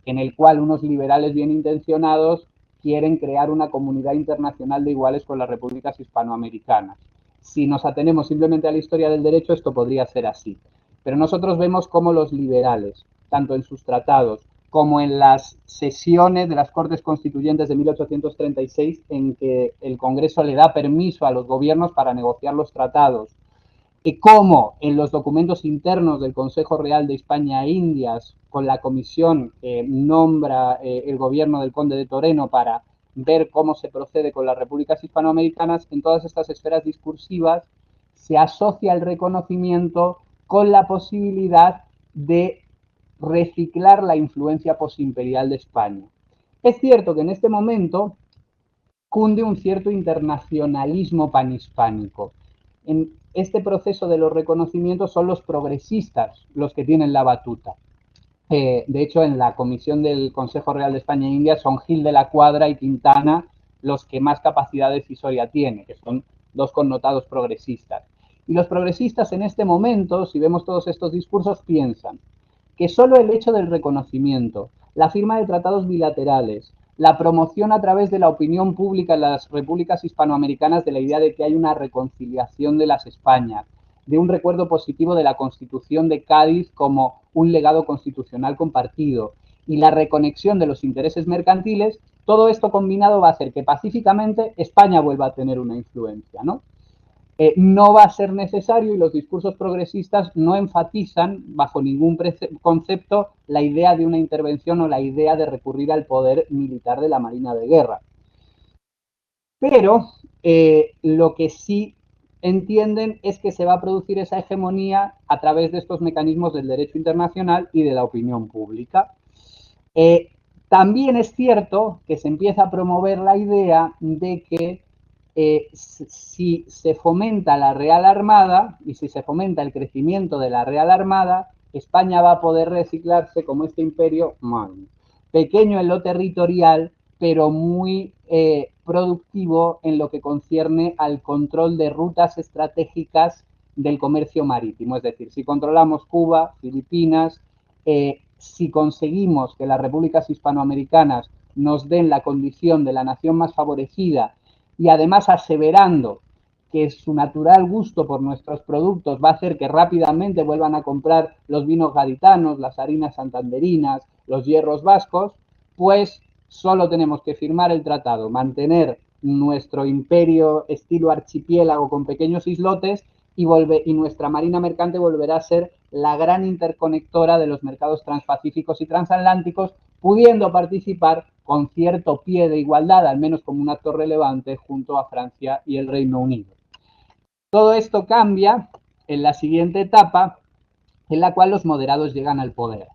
en el cual unos liberales bien intencionados quieren crear una comunidad internacional de iguales con las repúblicas hispanoamericanas. Si nos atenemos simplemente a la historia del derecho, esto podría ser así. Pero nosotros vemos cómo los liberales, tanto en sus tratados como en las sesiones de las Cortes Constituyentes de 1836, en que el Congreso le da permiso a los gobiernos para negociar los tratados, y cómo en los documentos internos del Consejo Real de España e Indias, con la comisión que nombra el gobierno del conde de Toreno para ver cómo se procede con las repúblicas hispanoamericanas, en todas estas esferas discursivas se asocia el reconocimiento con la posibilidad de reciclar la influencia posimperial de España. Es cierto que en este momento cunde un cierto internacionalismo panhispánico. En este proceso de los reconocimientos son los progresistas los que tienen la batuta. De hecho, en la comisión del Consejo Real de España e India son Gil de la Cuadra y Quintana los que más capacidad decisoria tienen, que son dos connotados progresistas. Y los progresistas en este momento, si vemos todos estos discursos, piensan que solo el hecho del reconocimiento, la firma de tratados bilaterales, la promoción a través de la opinión pública en las repúblicas hispanoamericanas de la idea de que hay una reconciliación de las Españas, de un recuerdo positivo de la Constitución de Cádiz como un legado constitucional compartido y la reconexión de los intereses mercantiles, todo esto combinado va a hacer que pacíficamente España vuelva a tener una influencia, ¿no? No va a ser necesario y los discursos progresistas no enfatizan bajo ningún concepto la idea de una intervención o la idea de recurrir al poder militar de la Marina de Guerra. Pero lo que sí entienden es que se va a producir esa hegemonía a través de estos mecanismos del derecho internacional y de la opinión pública. También es cierto que se empieza a promover la idea de que si se fomenta la Real Armada y si se fomenta el crecimiento de la Real Armada, España va a poder reciclarse como este imperio pequeño en lo territorial, pero muy productivo en lo que concierne al control de rutas estratégicas del comercio marítimo. Es decir, si controlamos Cuba, Filipinas, si conseguimos que las repúblicas hispanoamericanas nos den la condición de la nación más favorecida y además aseverando que su natural gusto por nuestros productos va a hacer que rápidamente vuelvan a comprar los vinos gaditanos, las harinas santanderinas, los hierros vascos, pues solo tenemos que firmar el tratado, mantener nuestro imperio estilo archipiélago con pequeños islotes y nuestra marina mercante volverá a ser la gran interconectora de los mercados transpacíficos y transatlánticos, pudiendo participar con cierto pie de igualdad, al menos como un actor relevante, junto a Francia y el Reino Unido. Todo esto cambia en la siguiente etapa, en la cual los moderados llegan al poder.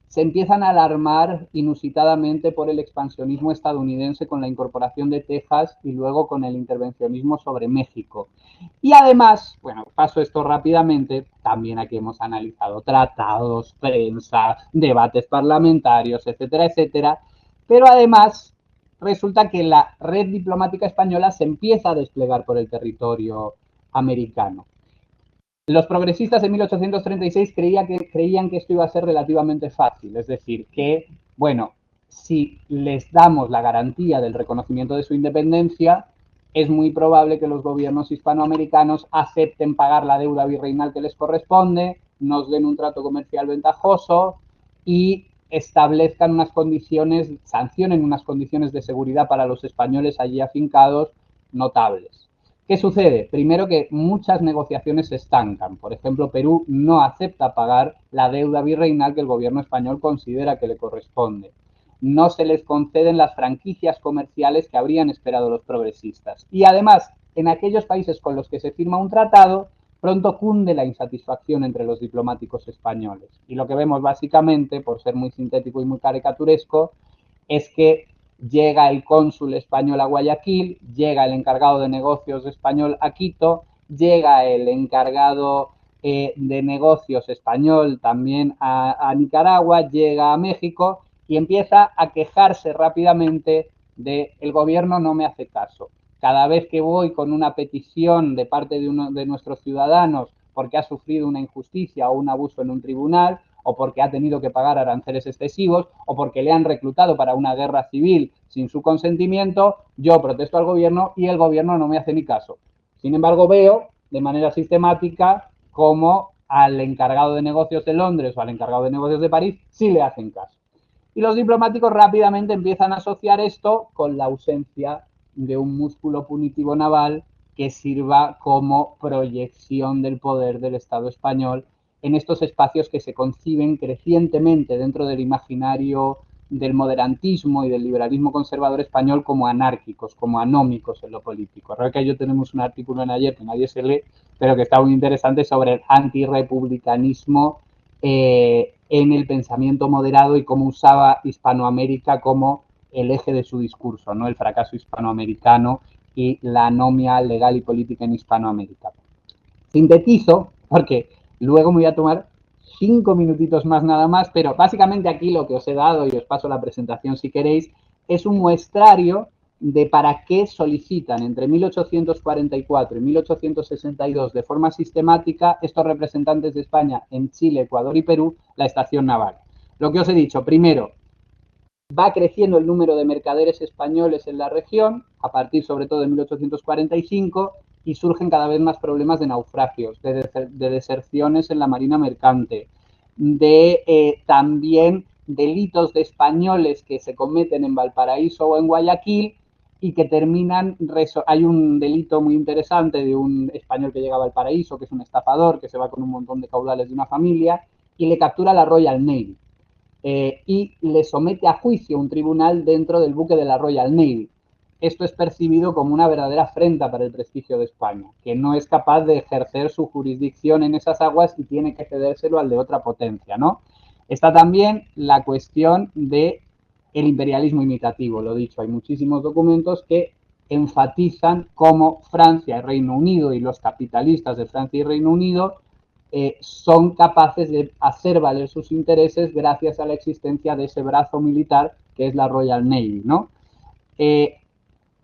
Se empiezan a alarmar inusitadamente por el expansionismo estadounidense con la incorporación de Texas y luego con el intervencionismo sobre México. Y además, bueno, paso esto rápidamente, también aquí hemos analizado tratados, prensa, debates parlamentarios, etcétera, etcétera, pero además resulta que la red diplomática española se empieza a desplegar por el territorio americano. Los progresistas en 1836 creían que esto iba a ser relativamente fácil, es decir, que, bueno, si les damos la garantía del reconocimiento de su independencia, es muy probable que los gobiernos hispanoamericanos acepten pagar la deuda virreinal que les corresponde, nos den un trato comercial ventajoso y establezcan unas condiciones, sancionen unas condiciones de seguridad para los españoles allí afincados notables. ¿Qué sucede? Primero que muchas negociaciones se estancan. Por ejemplo, Perú no acepta pagar la deuda virreinal que el gobierno español considera que le corresponde. No se les conceden las franquicias comerciales que habrían esperado los progresistas. Y además, en aquellos países con los que se firma un tratado, pronto cunde la insatisfacción entre los diplomáticos españoles. Y lo que vemos básicamente, por ser muy sintético y muy caricaturesco, es que llega el cónsul español a Guayaquil, llega el encargado de negocios español a Quito, llega el encargado de negocios español también a Nicaragua, llega a México y empieza a quejarse rápidamente de el gobierno no me hace caso. Cada vez que voy con una petición de parte de uno de nuestros ciudadanos porque ha sufrido una injusticia o un abuso en un tribunal, o porque ha tenido que pagar aranceles excesivos, o porque le han reclutado para una guerra civil sin su consentimiento, yo protesto al gobierno y el gobierno no me hace ni caso. Sin embargo, veo de manera sistemática cómo al encargado de negocios de Londres o al encargado de negocios de París sí le hacen caso. Y los diplomáticos rápidamente empiezan a asociar esto con la ausencia de un músculo punitivo naval que sirva como proyección del poder del Estado español en estos espacios que se conciben crecientemente dentro del imaginario del moderantismo y del liberalismo conservador español como anárquicos, como anómicos en lo político. Creo que ello tenemos un artículo en ayer que nadie se lee, pero que está muy interesante sobre el antirrepublicanismo en el pensamiento moderado y cómo usaba Hispanoamérica como el eje de su discurso, ¿no? El fracaso hispanoamericano y la anomia legal y política en Hispanoamérica. Sintetizo, porque luego me voy a tomar 5 minutitos más nada más, pero básicamente aquí lo que os he dado, y os paso la presentación si queréis, es un muestrario de para qué solicitan entre 1844 y 1862 de forma sistemática estos representantes de España en Chile, Ecuador y Perú la estación naval. Lo que os he dicho, primero, va creciendo el número de mercaderes españoles en la región, a partir sobre todo de 1845, y surgen cada vez más problemas de naufragios, de deserciones en la marina mercante, de también delitos de españoles que se cometen en Valparaíso o en Guayaquil y que terminan, hay un delito muy interesante de un español que llega a Valparaíso, que es un estafador, que se va con un montón de caudales de una familia y le captura la Royal Navy y le somete a juicio un tribunal dentro del buque de la Royal Navy. Esto es percibido como una verdadera afrenta para el prestigio de España, que no es capaz de ejercer su jurisdicción en esas aguas y tiene que cedérselo al de otra potencia, ¿no? Está también la cuestión de el imperialismo imitativo, lo dicho, hay muchísimos documentos que enfatizan cómo Francia y Reino Unido y los capitalistas de Francia y Reino Unido son capaces de hacer valer sus intereses gracias a la existencia de ese brazo militar que es la Royal Navy, ¿no?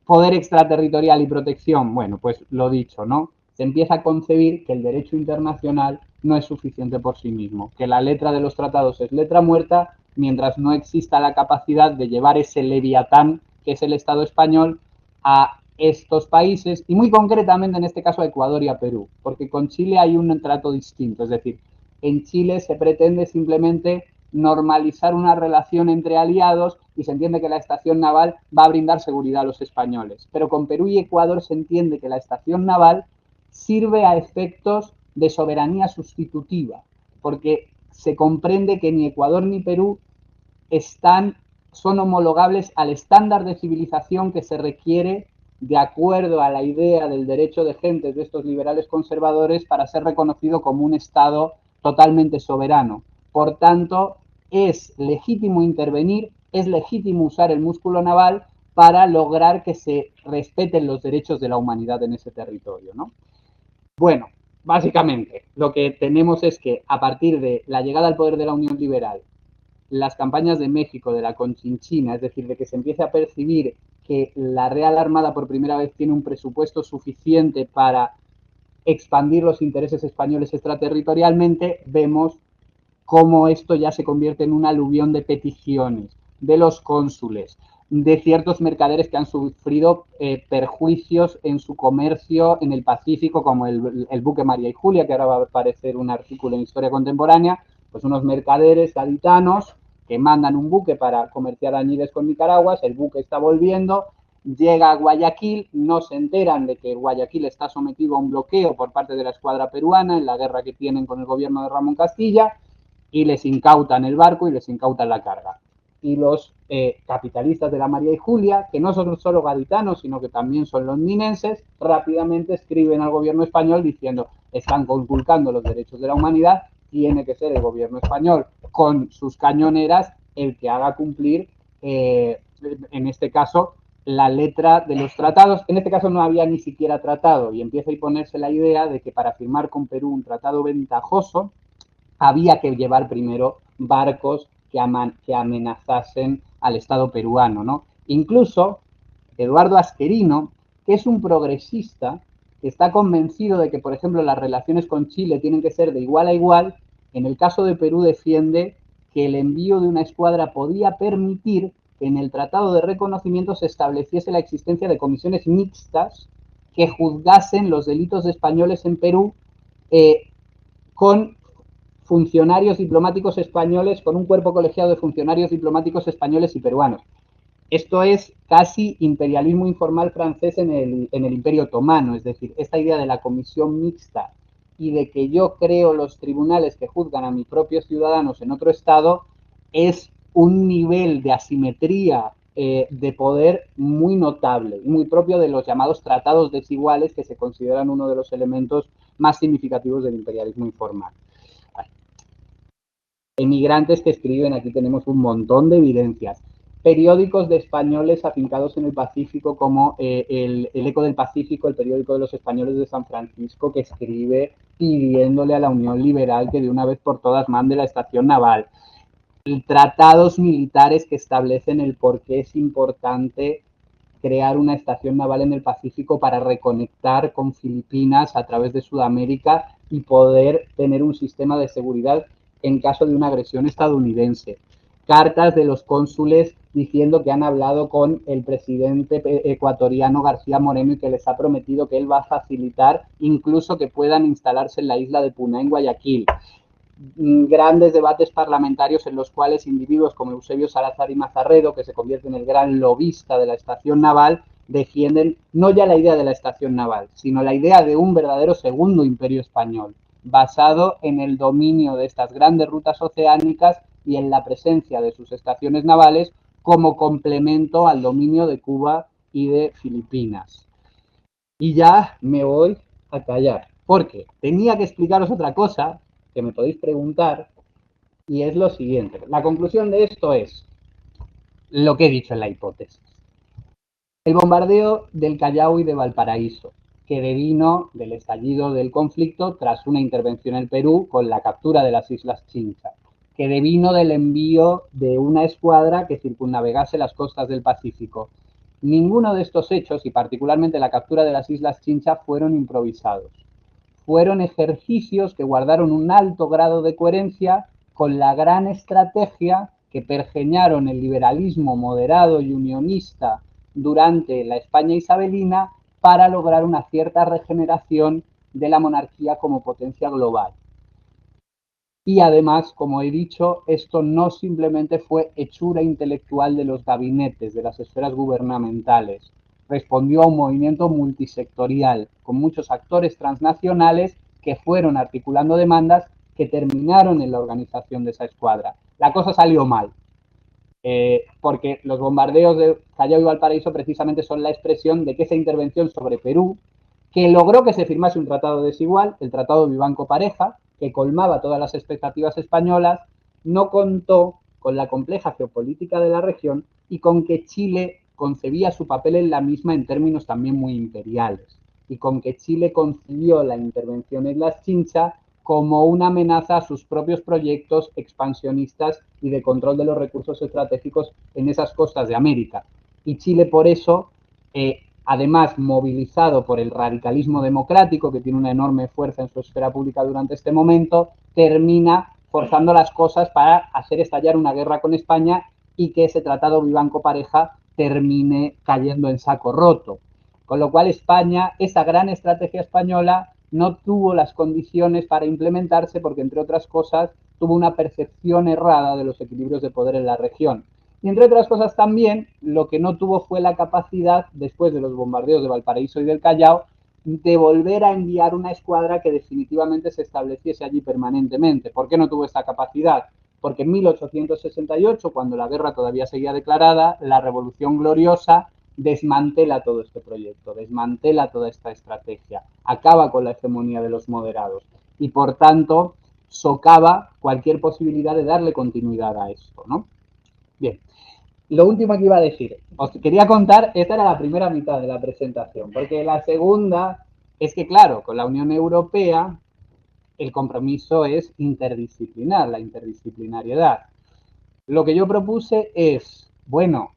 Poder extraterritorial y protección, bueno, pues lo dicho, ¿no? Se empieza a concebir que el derecho internacional no es suficiente por sí mismo, que la letra de los tratados es letra muerta mientras no exista la capacidad de llevar ese leviatán que es el Estado español a estos países y muy concretamente en este caso a Ecuador y a Perú, porque con Chile hay un trato distinto, es decir, en Chile se pretende simplemente normalizar una relación entre aliados y se entiende que la estación naval va a brindar seguridad a los españoles. Pero con Perú y Ecuador se entiende que la estación naval sirve a efectos de soberanía sustitutiva, porque se comprende que ni Ecuador ni Perú son homologables al estándar de civilización que se requiere de acuerdo a la idea del derecho de gentes de estos liberales conservadores para ser reconocido como un Estado totalmente soberano. Por tanto, es legítimo intervenir, es legítimo usar el músculo naval para lograr que se respeten los derechos de la humanidad en ese territorio, ¿no? Bueno, básicamente lo que tenemos es que a partir de la llegada al poder de la Unión Liberal, las campañas de México, de la Conchinchina, es decir, de que se empiece a percibir que la Real Armada por primera vez tiene un presupuesto suficiente para expandir los intereses españoles extraterritorialmente, vemos cómo esto ya se convierte en una aluvión de peticiones de los cónsules, de ciertos mercaderes que han sufrido perjuicios en su comercio en el Pacífico, como el buque María y Julia, que ahora va a aparecer un artículo en Historia Contemporánea, pues unos mercaderes gaditanos que mandan un buque para comerciar añiles con Nicaragua, el buque está volviendo, llega a Guayaquil, no se enteran de que Guayaquil está sometido a un bloqueo por parte de la escuadra peruana en la guerra que tienen con el gobierno de Ramón Castilla, y les incautan el barco y les incautan la carga. Y los capitalistas de la María y Julia, que no son solo gaditanos, sino que también son londinenses, rápidamente escriben al gobierno español diciendo están conculcando los derechos de la humanidad, tiene que ser el gobierno español con sus cañoneras el que haga cumplir, en este caso, la letra de los tratados. En este caso no había ni siquiera tratado y empieza a imponerse la idea de que para firmar con Perú un tratado ventajoso había que llevar primero barcos que amenazasen al Estado peruano, ¿no? Incluso Eduardo Asquerino, que es un progresista, que está convencido de que, por ejemplo, las relaciones con Chile tienen que ser de igual a igual, en el caso de Perú defiende que el envío de una escuadra podía permitir que en el Tratado de Reconocimiento se estableciese la existencia de comisiones mixtas que juzgasen los delitos españoles en Perú con funcionarios diplomáticos españoles, con un cuerpo colegiado de funcionarios diplomáticos españoles y peruanos. Esto es casi imperialismo informal francés en el Imperio Otomano, es decir, esta idea de la comisión mixta y de que yo creo los tribunales que juzgan a mis propios ciudadanos en otro estado es un nivel de asimetría de poder muy notable y muy propio de los llamados tratados desiguales que se consideran uno de los elementos más significativos del imperialismo informal. Emigrantes que escriben, aquí tenemos un montón de evidencias. Periódicos de españoles afincados en el Pacífico, como el Eco del Pacífico, el periódico de los españoles de San Francisco, que escribe pidiéndole a la Unión Liberal que de una vez por todas mande la estación naval. Tratados militares que establecen el por qué es importante crear una estación naval en el Pacífico para reconectar con Filipinas a través de Sudamérica y poder tener un sistema de seguridad en caso de una agresión estadounidense. Cartas de los cónsules diciendo que han hablado con el presidente ecuatoriano García Moreno y que les ha prometido que él va a facilitar incluso que puedan instalarse en la isla de Puná, en Guayaquil. Grandes debates parlamentarios en los cuales individuos como Eusebio Salazar y Mazarredo, que se convierte en el gran lobista de la estación naval, defienden no ya la idea de la estación naval, sino la idea de un verdadero segundo imperio español, basado en el dominio de estas grandes rutas oceánicas y en la presencia de sus estaciones navales como complemento al dominio de Cuba y de Filipinas. Y ya me voy a callar, porque tenía que explicaros otra cosa que me podéis preguntar, y es lo siguiente. La conclusión de esto es lo que he dicho en la hipótesis. El bombardeo del Callao y de Valparaíso, que devino del estallido del conflicto tras una intervención en Perú con la captura de las Islas Chincha, que devino del envío de una escuadra que circunnavegase las costas del Pacífico. Ninguno de estos hechos, y particularmente la captura de las Islas Chincha, fueron improvisados. Fueron ejercicios que guardaron un alto grado de coherencia con la gran estrategia que pergeñaron el liberalismo moderado y unionista durante la España isabelina para lograr una cierta regeneración de la monarquía como potencia global. Y además, como he dicho, esto no simplemente fue hechura intelectual de los gabinetes, de las esferas gubernamentales. Respondió a un movimiento multisectorial, con muchos actores transnacionales que fueron articulando demandas que terminaron en la organización de esa escuadra. La cosa salió mal, porque los bombardeos de Callao y Valparaíso precisamente son la expresión de que esa intervención sobre Perú, que logró que se firmase un tratado desigual, el Tratado Vivanco-Pareja, que colmaba todas las expectativas españolas, no contó con la compleja geopolítica de la región y con que Chile concebía su papel en la misma en términos también muy imperiales, y con que Chile concibió la intervención en las Chinchas como una amenaza a sus propios proyectos expansionistas y de control de los recursos estratégicos en esas costas de América. Y Chile por eso, además movilizado por el radicalismo democrático, que tiene una enorme fuerza en su esfera pública durante este momento, termina forzando las cosas para hacer estallar una guerra con España y que ese tratado Vivanco-Pareja termine cayendo en saco roto. Con lo cual España, esa gran estrategia española, no tuvo las condiciones para implementarse porque, entre otras cosas, tuvo una percepción errada de los equilibrios de poder en la región. Y, entre otras cosas, también lo que no tuvo fue la capacidad, después de los bombardeos de Valparaíso y del Callao, de volver a enviar una escuadra que definitivamente se estableciese allí permanentemente. ¿Por qué no tuvo esta capacidad? Porque en 1868, cuando la guerra todavía seguía declarada, la Revolución Gloriosa desmantela todo este proyecto, desmantela toda esta estrategia, acaba con la hegemonía de los moderados y, por tanto, socava cualquier posibilidad de darle continuidad a esto, ¿no? Bien, lo último que iba a decir, os quería contar, esta era la primera mitad de la presentación, porque la segunda es que, claro, con la Unión Europea el compromiso es interdisciplinar, la interdisciplinariedad. Lo que yo propuse es, bueno,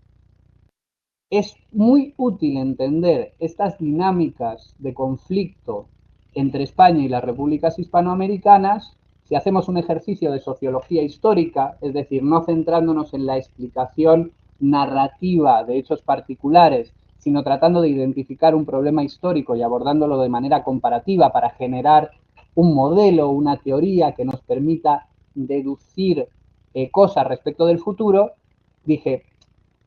es muy útil entender estas dinámicas de conflicto entre España y las repúblicas hispanoamericanas si hacemos un ejercicio de sociología histórica, es decir, no centrándonos en la explicación narrativa de hechos particulares, sino tratando de identificar un problema histórico y abordándolo de manera comparativa para generar un modelo, una teoría que nos permita deducir cosas respecto del futuro. Dije,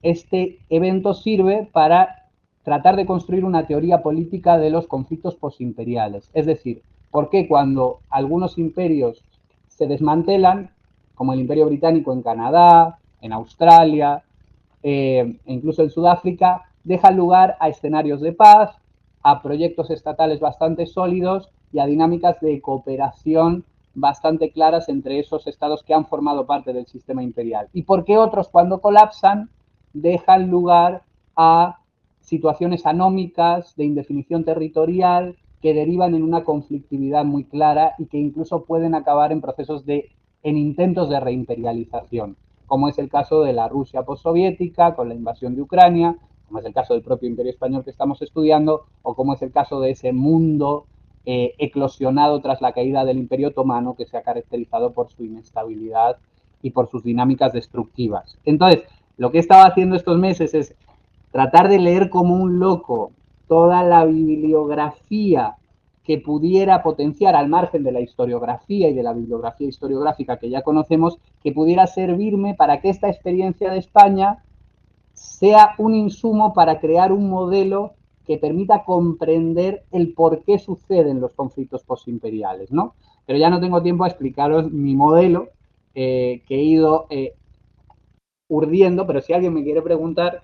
este evento sirve para tratar de construir una teoría política de los conflictos posimperiales. Es decir, por qué cuando algunos imperios se desmantelan, como el Imperio Británico en Canadá, en Australia, e incluso en Sudáfrica, dejan lugar a escenarios de paz, a proyectos estatales bastante sólidos y a dinámicas de cooperación bastante claras entre esos estados que han formado parte del sistema imperial. Y por qué otros, cuando colapsan, dejan lugar a situaciones anómicas de indefinición territorial que derivan en una conflictividad muy clara y que incluso pueden acabar en procesos en intentos de reimperialización, como es el caso de la Rusia postsoviética con la invasión de Ucrania, como es el caso del propio Imperio Español que estamos estudiando, o como es el caso de ese mundo eclosionado tras la caída del Imperio Otomano, que se ha caracterizado por su inestabilidad y por sus dinámicas destructivas. Entonces, Lo que he estado haciendo estos meses es tratar de leer como un loco toda la bibliografía que pudiera potenciar, al margen de la historiografía y de la bibliografía historiográfica que ya conocemos, que pudiera servirme para que esta experiencia de España sea un insumo para crear un modelo que permita comprender el por qué suceden los conflictos postimperiales, ¿no? Pero ya no tengo tiempo a explicaros mi modelo que he ido urdiendo, pero si alguien me quiere preguntar,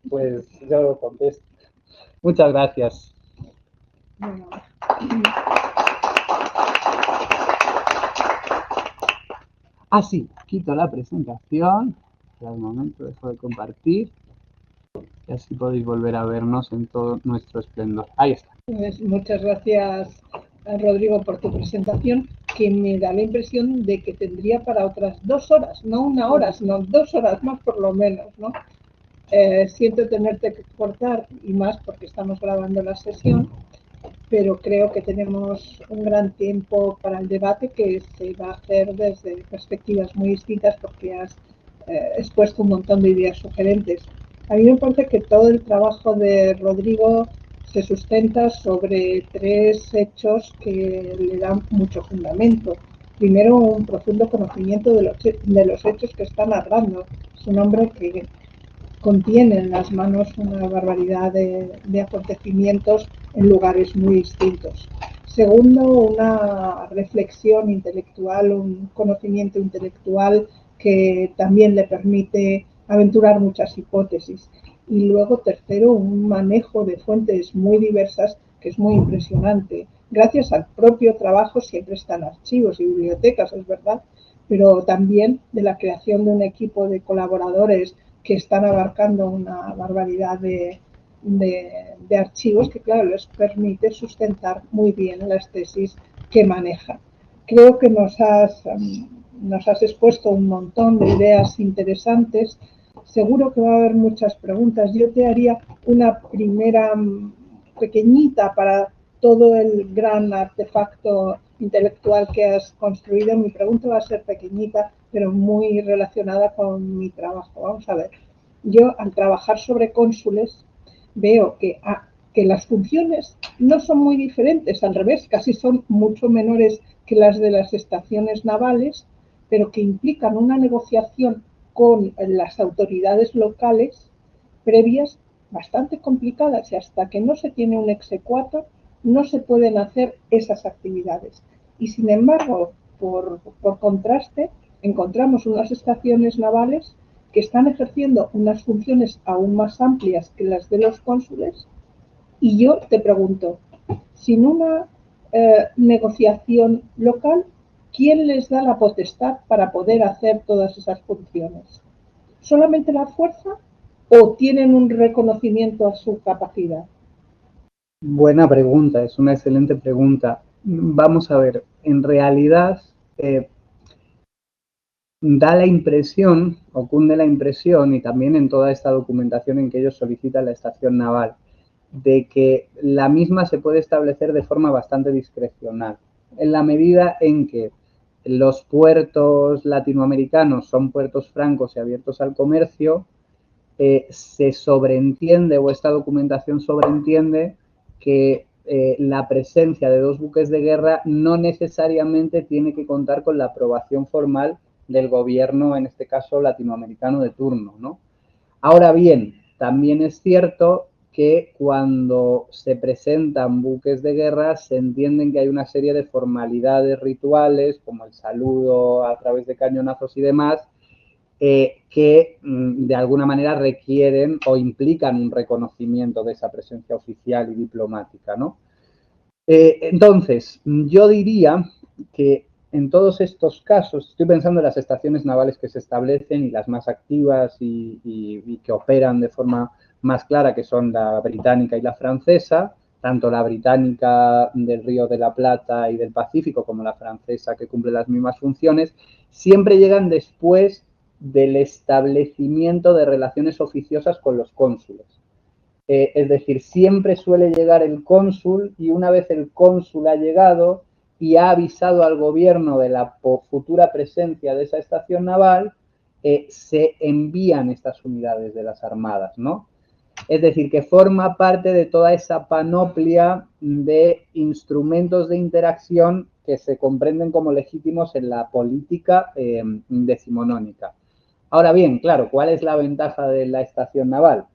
pues yo lo contesto. Muchas gracias. Bueno. Ah, sí, quito la presentación. Al momento dejo de compartir. Y así podéis volver a vernos en todo nuestro esplendor. Ahí está. Pues muchas gracias, Rodrigo, por tu presentación, que me da la impresión de que tendría para otras 2 horas, no 1 hora, sino 2 horas más por lo menos, ¿no? Siento tenerte que cortar, y más porque estamos grabando la sesión, pero creo que tenemos un gran tiempo para el debate que se va a hacer desde perspectivas muy distintas, porque has expuesto un montón de ideas sugerentes. A mí me parece que todo el trabajo de Rodrigo se sustenta sobre 3 hechos que le dan mucho fundamento. Primero, un profundo conocimiento de los hechos que está narrando. Es un hombre que contiene en las manos una barbaridad de acontecimientos en lugares muy distintos. Segundo, una reflexión intelectual, un conocimiento intelectual que también le permite aventurar muchas hipótesis. Y luego, tercero, un manejo de fuentes muy diversas que es muy impresionante. Gracias al propio trabajo siempre están archivos y bibliotecas, es verdad, pero también de la creación de un equipo de colaboradores que están abarcando una barbaridad de archivos que, claro, les permite sustentar muy bien las tesis que manejan. Creo que nos has expuesto un montón de ideas interesantes. Seguro que va a haber muchas preguntas. Yo te haría una primera pequeñita para todo el gran artefacto intelectual que has construido. Mi pregunta va a ser pequeñita, pero muy relacionada con mi trabajo. Vamos a ver. Yo, al trabajar sobre cónsules, veo que las funciones no son muy diferentes, al revés, casi son mucho menores que las de las estaciones navales, pero que implican una negociación con las autoridades locales previas bastante complicadas, y hasta que no se tiene un exequatur no se pueden hacer esas actividades. Y sin embargo, por contraste, encontramos unas estaciones navales que están ejerciendo unas funciones aún más amplias que las de los cónsules. Y yo te pregunto, sin una negociación local, ¿quién les da la potestad para poder hacer todas esas funciones? ¿Solamente la fuerza o tienen un reconocimiento a su capacidad? Buena pregunta, es una excelente pregunta. Vamos a ver, en realidad da la impresión, o cunde la impresión, y también en toda esta documentación en que ellos solicitan la estación naval, de que la misma se puede establecer de forma bastante discrecional, en la medida en que los puertos latinoamericanos son puertos francos y abiertos al comercio, se sobreentiende, o esta documentación sobreentiende, que la presencia de 2 buques de guerra no necesariamente tiene que contar con la aprobación formal del gobierno, en este caso latinoamericano de turno, ¿no? Ahora bien, también es cierto que cuando se presentan buques de guerra se entienden que hay una serie de formalidades rituales, como el saludo a través de cañonazos y demás, que de alguna manera requieren o implican un reconocimiento de esa presencia oficial y diplomática, ¿no? Entonces, yo diría que en todos estos casos, estoy pensando en las estaciones navales que se establecen y las más activas y que operan de forma más clara, que son la británica y la francesa, tanto la británica del Río de la Plata y del Pacífico como la francesa, que cumple las mismas funciones, siempre llegan después del establecimiento de relaciones oficiosas con los cónsules. Es decir, siempre suele llegar el cónsul, y una vez el cónsul ha llegado y ha avisado al gobierno de la futura presencia de esa estación naval, se envían estas unidades de las armadas, ¿no? Es decir, que forma parte de toda esa panoplia de instrumentos de interacción que se comprenden como legítimos en la política decimonónica. Ahora bien, claro, ¿cuál es la ventaja de la estación naval?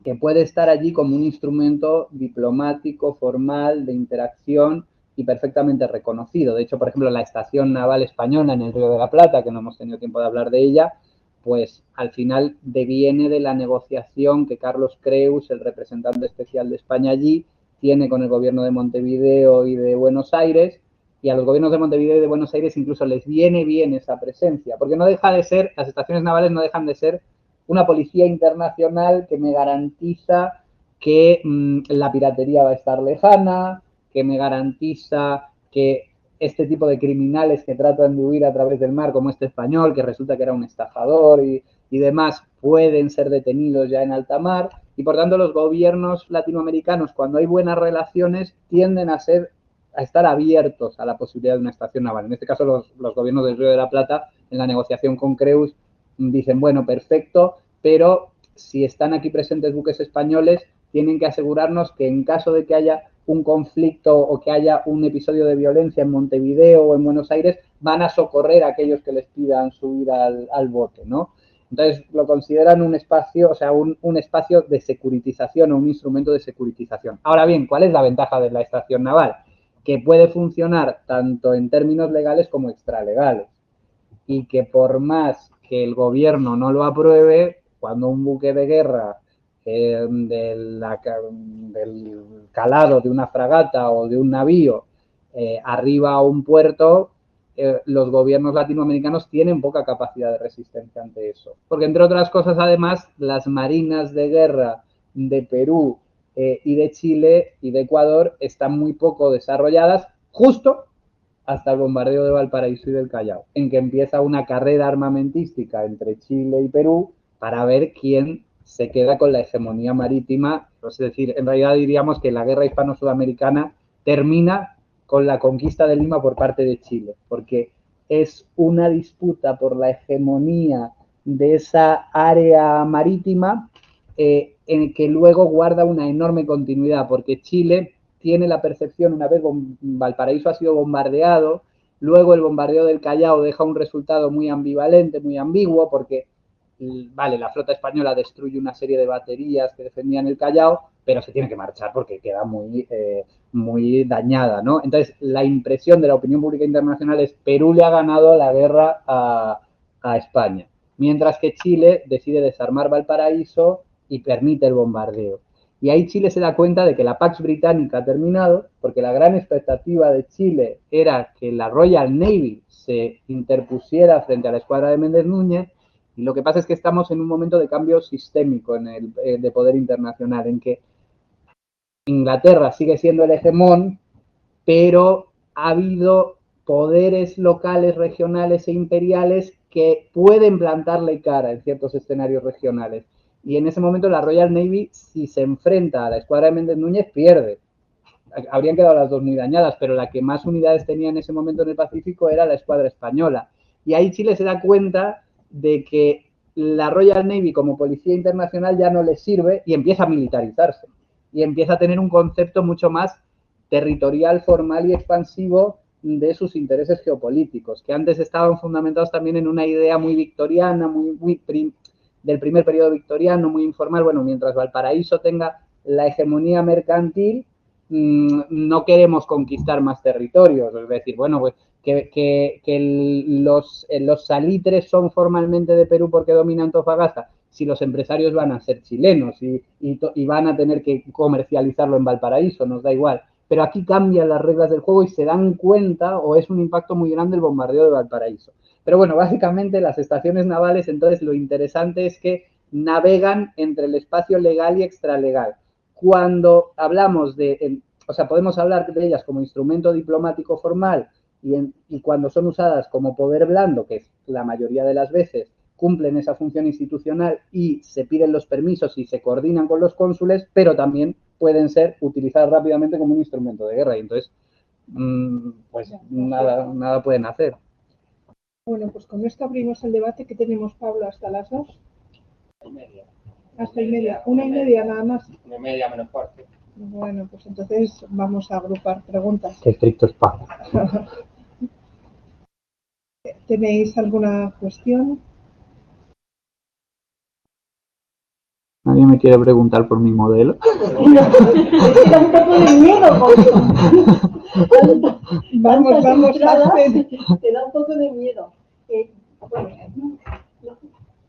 Que puede estar allí como un instrumento diplomático, formal, de interacción y perfectamente reconocido. De hecho, por ejemplo, la estación naval española en el Río de la Plata, que no hemos tenido tiempo de hablar de ella, pues al final deviene de la negociación que Carlos Creus, el representante especial de España allí, tiene con el gobierno de Montevideo y de Buenos Aires, y a los gobiernos de Montevideo y de Buenos Aires incluso les viene bien esa presencia, porque no deja de ser, las estaciones navales no dejan de ser una policía internacional que me garantiza que la piratería va a estar lejana, que me garantiza que este tipo de criminales que tratan de huir a través del mar, como este español, que resulta que era un estafador y demás, pueden ser detenidos ya en alta mar. Y por tanto los gobiernos latinoamericanos, cuando hay buenas relaciones, tienden a estar abiertos a la posibilidad de una estación naval. En este caso, los gobiernos del Río de la Plata, en la negociación con Creus, dicen, bueno, perfecto, pero si están aquí presentes buques españoles, tienen que asegurarnos que en caso de que haya un conflicto o que haya un episodio de violencia en Montevideo o en Buenos Aires, van a socorrer a aquellos que les pidan subir al bote, ¿no? Entonces lo consideran un espacio, o sea, un espacio de securitización o un instrumento de securitización. Ahora bien, ¿cuál es la ventaja de la estación naval? Que puede funcionar tanto en términos legales como extralegales. Y que por más que el gobierno no lo apruebe, cuando un buque de guerra del calado de una fragata o de un navío arriba a un puerto, los gobiernos latinoamericanos tienen poca capacidad de resistencia ante eso. Porque, entre otras cosas, además, las marinas de guerra de Perú y de Chile y de Ecuador están muy poco desarrolladas, justo hasta el bombardeo de Valparaíso y del Callao, en que empieza una carrera armamentística entre Chile y Perú para ver quién se queda con la hegemonía marítima. Es decir, en realidad diríamos que la guerra hispano-sudamericana termina con la conquista de Lima por parte de Chile, porque es una disputa por la hegemonía de esa área marítima en que luego guarda una enorme continuidad, porque Chile tiene la percepción, una vez Valparaíso ha sido bombardeado, luego el bombardeo del Callao deja un resultado muy ambivalente, muy ambiguo, porque vale, la flota española destruye una serie de baterías que defendían el Callao, pero se tiene que marchar porque queda muy dañada, ¿no? Entonces, la impresión de la opinión pública internacional es Perú le ha ganado la guerra a España, mientras que Chile decide desarmar Valparaíso y permite el bombardeo. Y ahí Chile se da cuenta de que la Pax Británica ha terminado, porque la gran expectativa de Chile era que la Royal Navy se interpusiera frente a la escuadra de Méndez Núñez, y lo que pasa es que estamos en un momento de cambio sistémico de poder internacional, en que Inglaterra sigue siendo el hegemón, pero ha habido poderes locales, regionales e imperiales que pueden plantarle cara en ciertos escenarios regionales. Y en ese momento la Royal Navy, si se enfrenta a la escuadra de Méndez Núñez, pierde. Habrían quedado las dos muy dañadas, pero la que más unidades tenía en ese momento en el Pacífico era la escuadra española. Y ahí Chile se da cuenta de que la Royal Navy como policía internacional ya no le sirve y empieza a militarizarse. Y empieza a tener un concepto mucho más territorial, formal y expansivo de sus intereses geopolíticos, que antes estaban fundamentados también en una idea muy victoriana, del primer periodo victoriano, muy informal. Bueno, mientras Valparaíso tenga la hegemonía mercantil, no queremos conquistar más territorios. Es decir, bueno, pues los salitres son formalmente de Perú porque domina Antofagasta, si los empresarios van a ser chilenos y van a tener que comercializarlo en Valparaíso, nos da igual. Pero aquí cambian las reglas del juego y se dan cuenta, o es un impacto muy grande el bombardeo de Valparaíso. Pero bueno, básicamente las estaciones navales, entonces lo interesante es que navegan entre el espacio legal y extralegal. Cuando hablamos o sea, podemos hablar de ellas como instrumento diplomático formal y cuando son usadas como poder blando, que es la mayoría de las veces, cumplen esa función institucional y se piden los permisos y se coordinan con los cónsules, pero también pueden ser utilizadas rápidamente como un instrumento de guerra y entonces, pues nada pueden hacer. Bueno, pues con esto abrimos el debate que tenemos, Pablo, hasta las 2. Hasta y media. 1:30 nada más. 1:30 menos cuarto. Bueno, pues entonces vamos a agrupar preguntas. Qué estricto es Pablo. ¿Tenéis alguna cuestión? ¿Nadie me quiere preguntar por mi modelo? Te da un poco de miedo, Vamos a hacer. te da un poco de miedo.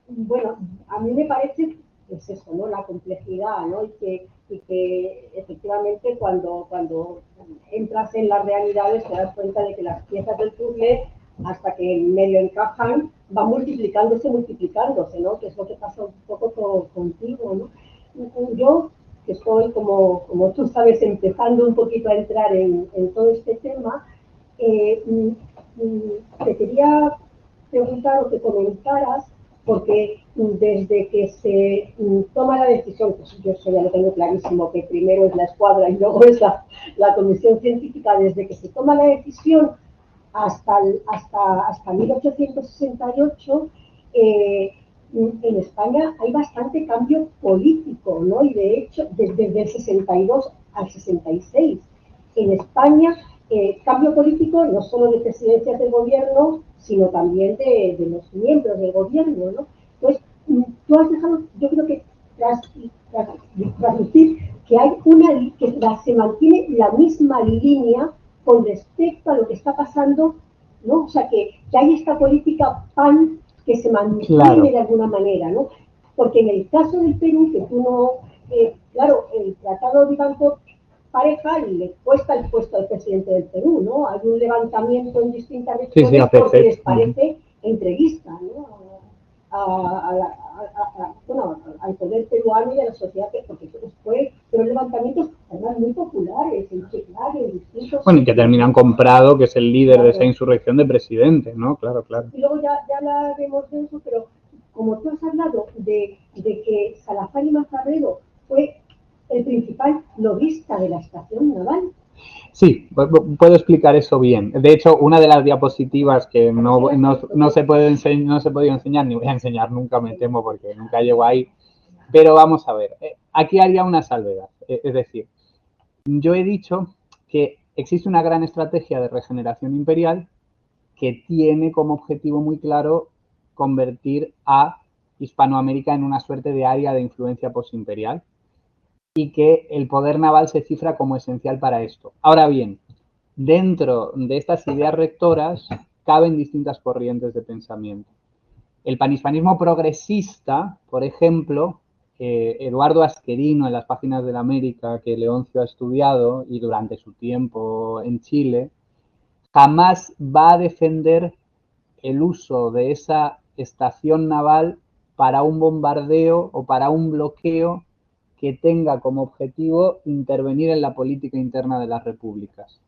Bueno, a mí me parece que es eso, ¿no? La complejidad, ¿no? Y que efectivamente cuando entras en las realidades te das cuenta de que las piezas del puzzle, hasta que medio encajan, van multiplicándose, ¿no? Que es lo que pasa un poco contigo, ¿no? Yo, que estoy, como tú sabes, empezando un poquito a entrar en todo este tema, te quería preguntar o que comentaras, porque desde que se toma la decisión, pues yo eso ya lo tengo clarísimo, que primero es la escuadra y luego es la comisión científica, desde que se toma la decisión hasta 1868, en España hay bastante cambio político, ¿no? Y de hecho, desde el 62 al 66, en España, cambio político no solo de presidencias del gobierno, sino también de los miembros del gobierno, ¿no? Entonces, tú has dejado, yo creo que transmitir que hay que se mantiene la misma línea con respecto a lo que está pasando, ¿no? O sea, que hay esta política PAN que se mantiene de alguna manera, ¿no? Porque en el caso del Perú, que tú no, claro, el Tratado de Banco Pareja le cuesta el puesto al presidente del Perú, ¿no? Hay un levantamiento en distintas regiones porque les parece entrevista, ¿no? Bueno, al poder peruano y a la sociedad, porque fue, pero levantamientos además muy populares, en Chiclayo, en distintos... Bueno, y que terminan con Prado, que es el líder de esa insurrección de presidente, ¿no? Claro, claro. Y luego ya hablaremos de eso, pero como tú has hablado de que Salazar y Mazarredo fue el principal lobista de la estación naval. Sí, puedo explicar eso bien. De hecho, una de las diapositivas que no se puede enseñar, ni voy a enseñar nunca, me temo, porque nunca llego ahí, pero vamos a ver. Aquí haría una salvedad. Es decir, yo he dicho que existe una gran estrategia de regeneración imperial que tiene como objetivo muy claro convertir a Hispanoamérica en una suerte de área de influencia posimperial y que el poder naval se cifra como esencial para esto. Ahora bien, dentro de estas ideas rectoras caben distintas corrientes de pensamiento. El panhispanismo progresista, por ejemplo, Eduardo Asquerino en las páginas de la América que Leoncio ha estudiado y durante su tiempo en Chile, jamás va a defender el uso de esa estación naval para un bombardeo o para un bloqueo que tenga como objetivo intervenir en la política interna de las repúblicas.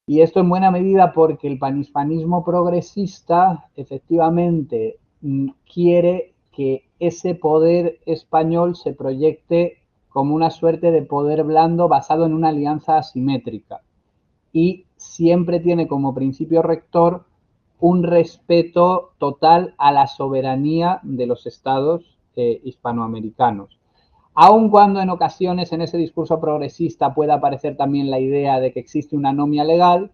Y esto en buena medida porque el panhispanismo progresista efectivamente quiere que ese poder español se proyecte como una suerte de poder blando basado en una alianza asimétrica. Y siempre tiene como principio rector un respeto total a la soberanía de los estados hispanoamericanos. Aun cuando en ocasiones en ese discurso progresista pueda aparecer también la idea de que existe una anomia legal,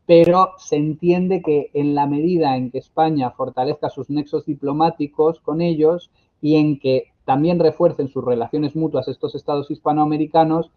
pero se entiende que en la medida en que España fortalezca sus nexos diplomáticos con ellos y en que también refuercen sus relaciones mutuas estos estados hispanoamericanos,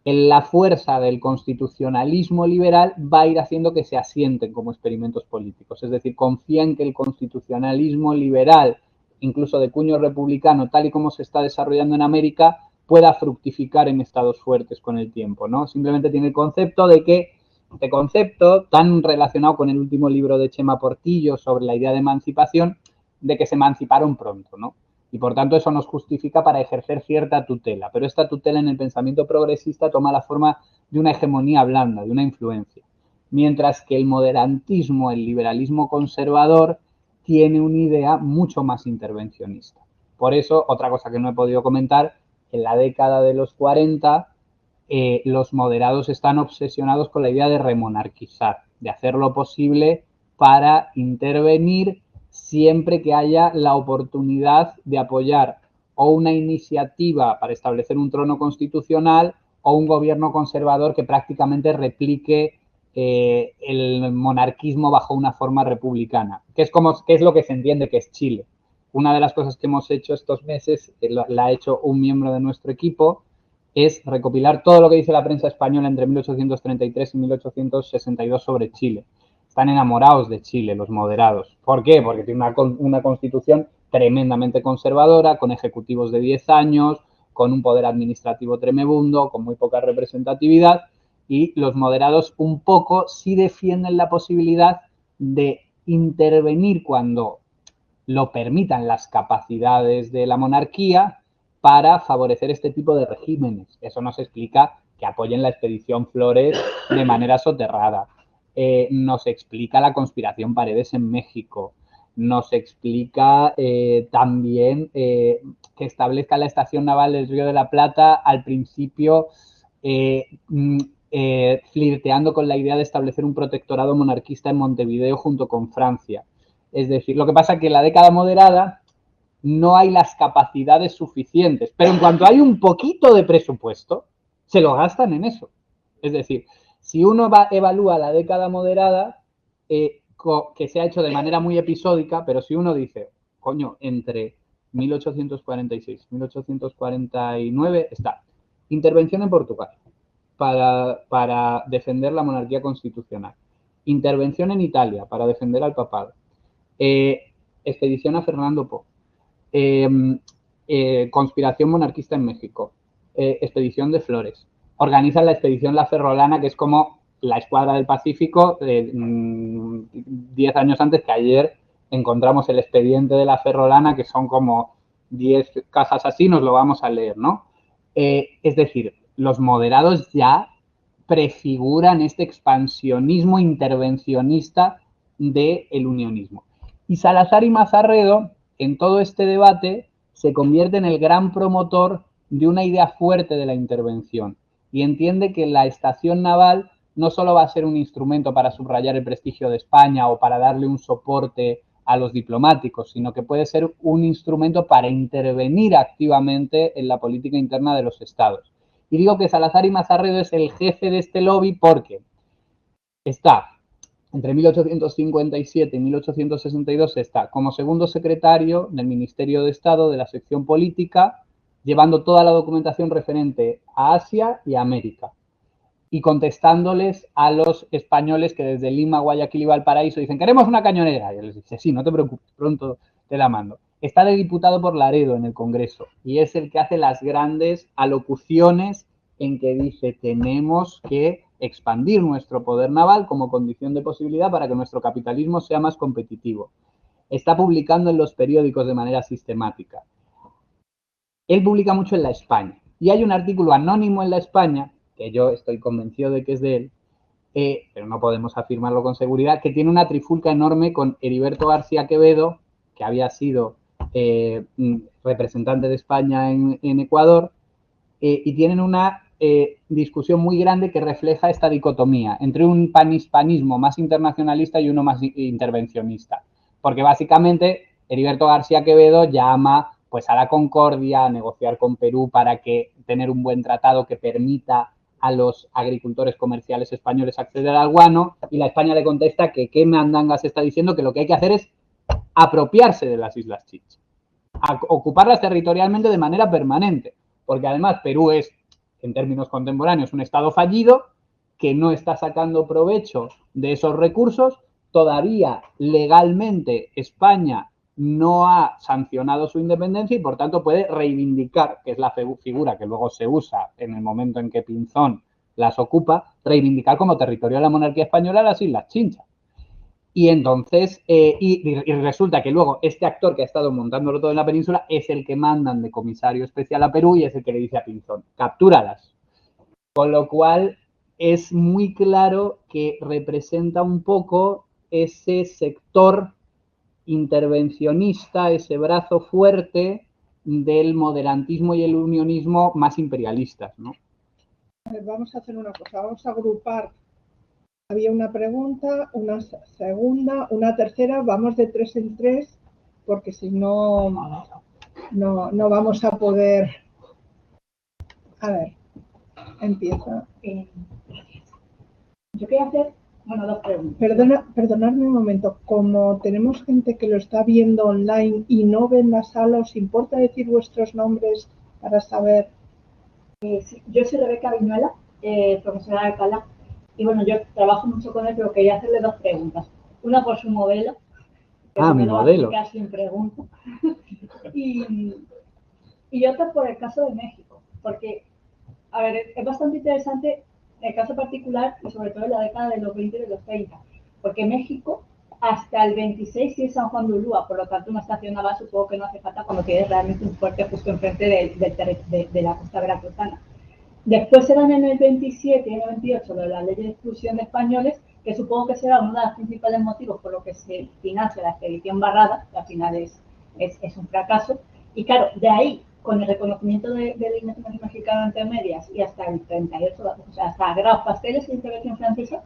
la fuerza del constitucionalismo liberal va a ir haciendo que se asienten como experimentos políticos. Es decir, confían que el constitucionalismo liberal, incluso de cuño republicano, tal y como se está desarrollando en América, pueda fructificar en estados fuertes con el tiempo, ¿no? Simplemente tiene el concepto de que, este concepto tan relacionado con el último libro de Chema Portillo sobre la idea de emancipación, de que se emanciparon pronto, ¿no? Y por tanto eso nos justifica para ejercer cierta tutela, pero esta tutela en el pensamiento progresista toma la forma de una hegemonía blanda, de una influencia, mientras que el moderantismo, el liberalismo conservador, tiene una idea mucho más intervencionista. Por eso, otra cosa que no he podido comentar, en la década de los 40, los moderados están obsesionados con la idea de remonarquizar, de hacer lo posible para intervenir siempre que haya la oportunidad de apoyar o una iniciativa para establecer un trono constitucional o un gobierno conservador que prácticamente replique el monarquismo bajo una forma republicana, que es lo que se entiende que es Chile. Una de las cosas que hemos hecho estos meses, la ha hecho un miembro de nuestro equipo, es recopilar todo lo que dice la prensa española entre 1833 y 1862 sobre Chile. Están enamorados de Chile, los moderados. ¿Por qué? Porque tiene una constitución tremendamente conservadora, con ejecutivos de 10 años, con un poder administrativo tremebundo, con muy poca representatividad, y los moderados un poco sí defienden la posibilidad de intervenir cuando lo permitan las capacidades de la monarquía para favorecer este tipo de regímenes. Eso nos explica que apoyen la expedición Flores de manera soterrada. Nos explica la conspiración Paredes en México. Nos explica también que establezca la estación naval del Río de la Plata al principio flirteando con la idea de establecer un protectorado monarquista en Montevideo junto con Francia. Es decir, lo que pasa es que en la década moderada no hay las capacidades suficientes, pero en cuanto hay un poquito de presupuesto, se lo gastan en eso. Es decir, si uno evalúa la década moderada, que se ha hecho de manera muy episódica, pero si uno dice, coño, entre 1846 y 1849 está intervención en Portugal para defender la monarquía constitucional, intervención en Italia para defender al papado, expedición a Fernando Po, conspiración monarquista en México, expedición de Flores. Organizan la expedición La Ferrolana, que es como la escuadra del Pacífico, 10 años antes que ayer encontramos el expediente de La Ferrolana, que son como 10 cajas así, nos lo vamos a leer, ¿no? Es decir, los moderados ya prefiguran este expansionismo intervencionista del unionismo. Y Salazar y Mazarredo, en todo este debate, se convierte en el gran promotor de una idea fuerte de la intervención y entiende que la estación naval no solo va a ser un instrumento para subrayar el prestigio de España o para darle un soporte a los diplomáticos, sino que puede ser un instrumento para intervenir activamente en la política interna de los estados. Y digo que Salazar y Mazarredo es el jefe de este lobby porque está entre 1857 y 1862 está como segundo secretario del Ministerio de Estado de la sección política, llevando toda la documentación referente a Asia y a América y contestándoles a los españoles que desde Lima, Guayaquil y Valparaíso dicen queremos una cañonera. Y él les dice, sí, no te preocupes, pronto te la mando. Está de diputado por Laredo en el Congreso y es el que hace las grandes alocuciones en que dice tenemos que expandir nuestro poder naval como condición de posibilidad para que nuestro capitalismo sea más competitivo. Está publicando en los periódicos de manera sistemática. Él publica mucho en La España y hay un artículo anónimo en La España, que yo estoy convencido de que es de él, pero no podemos afirmarlo con seguridad, que tiene una trifulca enorme con Heriberto García Quevedo, que había sido representante de España en Ecuador, y tienen una discusión muy grande que refleja esta dicotomía entre un panhispanismo más internacionalista y uno más intervencionista. Porque básicamente Heriberto García Quevedo llama pues, a la concordia, a negociar con Perú para que tener un buen tratado que permita a los agricultores comerciales españoles acceder al guano, y la España le contesta que qué mandangas está diciendo, que lo que hay que hacer es apropiarse de las Islas Chicha, ocuparlas territorialmente de manera permanente, porque además Perú es, en términos contemporáneos, un estado fallido que no está sacando provecho de esos recursos. Todavía legalmente España no ha sancionado su independencia y por tanto puede reivindicar, que es la figura que luego se usa en el momento en que Pinzón las ocupa, reivindicar como territorio de la monarquía española las Islas Chincha. Y entonces, y resulta que luego este actor que ha estado montándolo todo en la península es el que mandan de comisario especial a Perú y es el que le dice a Pinzón, captúralas. Con lo cual es muy claro que representa un poco ese sector intervencionista, ese brazo fuerte del moderantismo y el unionismo más imperialistas, ¿no? Vamos a hacer una cosa, vamos a agrupar Había una pregunta, una segunda, una tercera. Vamos de 3 en 3 porque si no, no vamos a poder. A ver, empieza. Yo quería hacer, bueno, dos preguntas. Perdonadme un momento. Como tenemos gente que lo está viendo online y no ve en la sala, ¿os importa decir vuestros nombres para saber? Sí, yo soy Rebeca Viñuela, profesora de Alcalá, y bueno, yo trabajo mucho con él, pero quería hacerle dos preguntas. Una por su modelo, que Ah, si mi no lo va a modelo. explicar sin pregunta, y otra por el caso de México, porque, a ver, es bastante interesante el caso particular y sobre todo en la década de los 20 y de los 30, porque México hasta el 26 sí es San Juan de Ulúa, por lo tanto una estación naval supongo que no hace falta cuando tienes realmente un fuerte justo enfrente de la costa veracruzana. Después serán en el 27 y en el 28 lo de la ley de expulsión de españoles, que supongo que será uno de los principales motivos por lo que se financia la expedición Barrada, que al final es un fracaso. Y claro, de ahí, con el reconocimiento de la independencia mexicana entre medias y hasta el 38, o sea, hasta Graus Pasteles y la intervención francesa,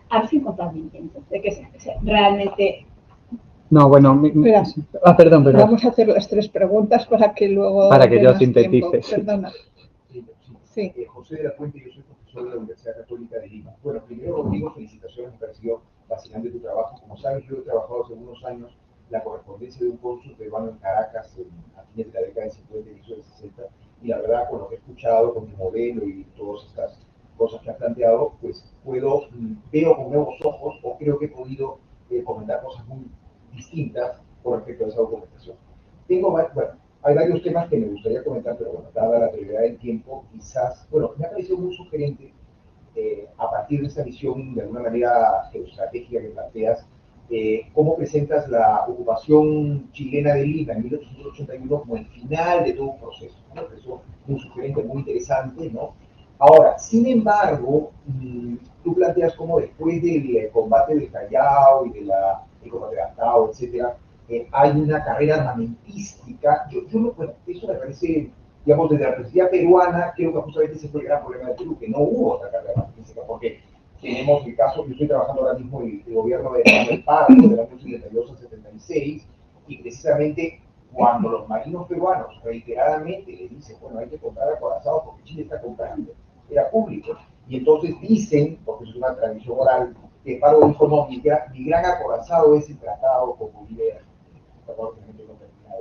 a ver si encontramos intento de que sea realmente. No, bueno, perdón. Vamos a hacer las tres preguntas para que luego. Para que yo sintetice. Perdona. Sí. José de la Fuente, yo soy profesor de la Universidad Católica de Lima. Bueno, primero, Rodrigo, felicitaciones, me ha parecido fascinante tu trabajo. Como sabes, yo he trabajado hace unos años la correspondencia de un cónsul peruano en Caracas a fines de la década del 50 y inicio del 60, y la verdad, con lo que he escuchado, con tu modelo y todas estas cosas que has planteado, pues veo con nuevos ojos, o creo que he podido comentar cosas muy distintas con respecto a esa documentación. Hay varios temas que me gustaría comentar, pero bueno, dada la brevedad del tiempo, quizás, bueno, me ha parecido muy sugerente, a partir de esta visión, de alguna manera geoestratégica que planteas, cómo presentas la ocupación chilena de Lima en 1881 como el final de todo un proceso, ¿no? Me pareció muy sugerente, muy interesante, ¿no? Ahora, sin embargo, tú planteas cómo después del combate del Callao y del combate de Atao, etcétera, hay una carrera armamentística. Bueno, eso me parece, digamos, desde la perspectiva peruana, creo que justamente ese fue el gran problema de Perú, que no hubo otra carrera armamentística, porque tenemos el caso, yo estoy trabajando ahora mismo en el gobierno de Manuel Pardo, del año 72 al 76, y precisamente cuando los marinos peruanos reiteradamente le dicen, bueno, hay que comprar acorazados porque Chile está comprando, era público, y entonces dicen, porque es una tradición oral, que Pardo dijo, no, mi gran acorazado es el tratado con Bolívar, probablemente no termina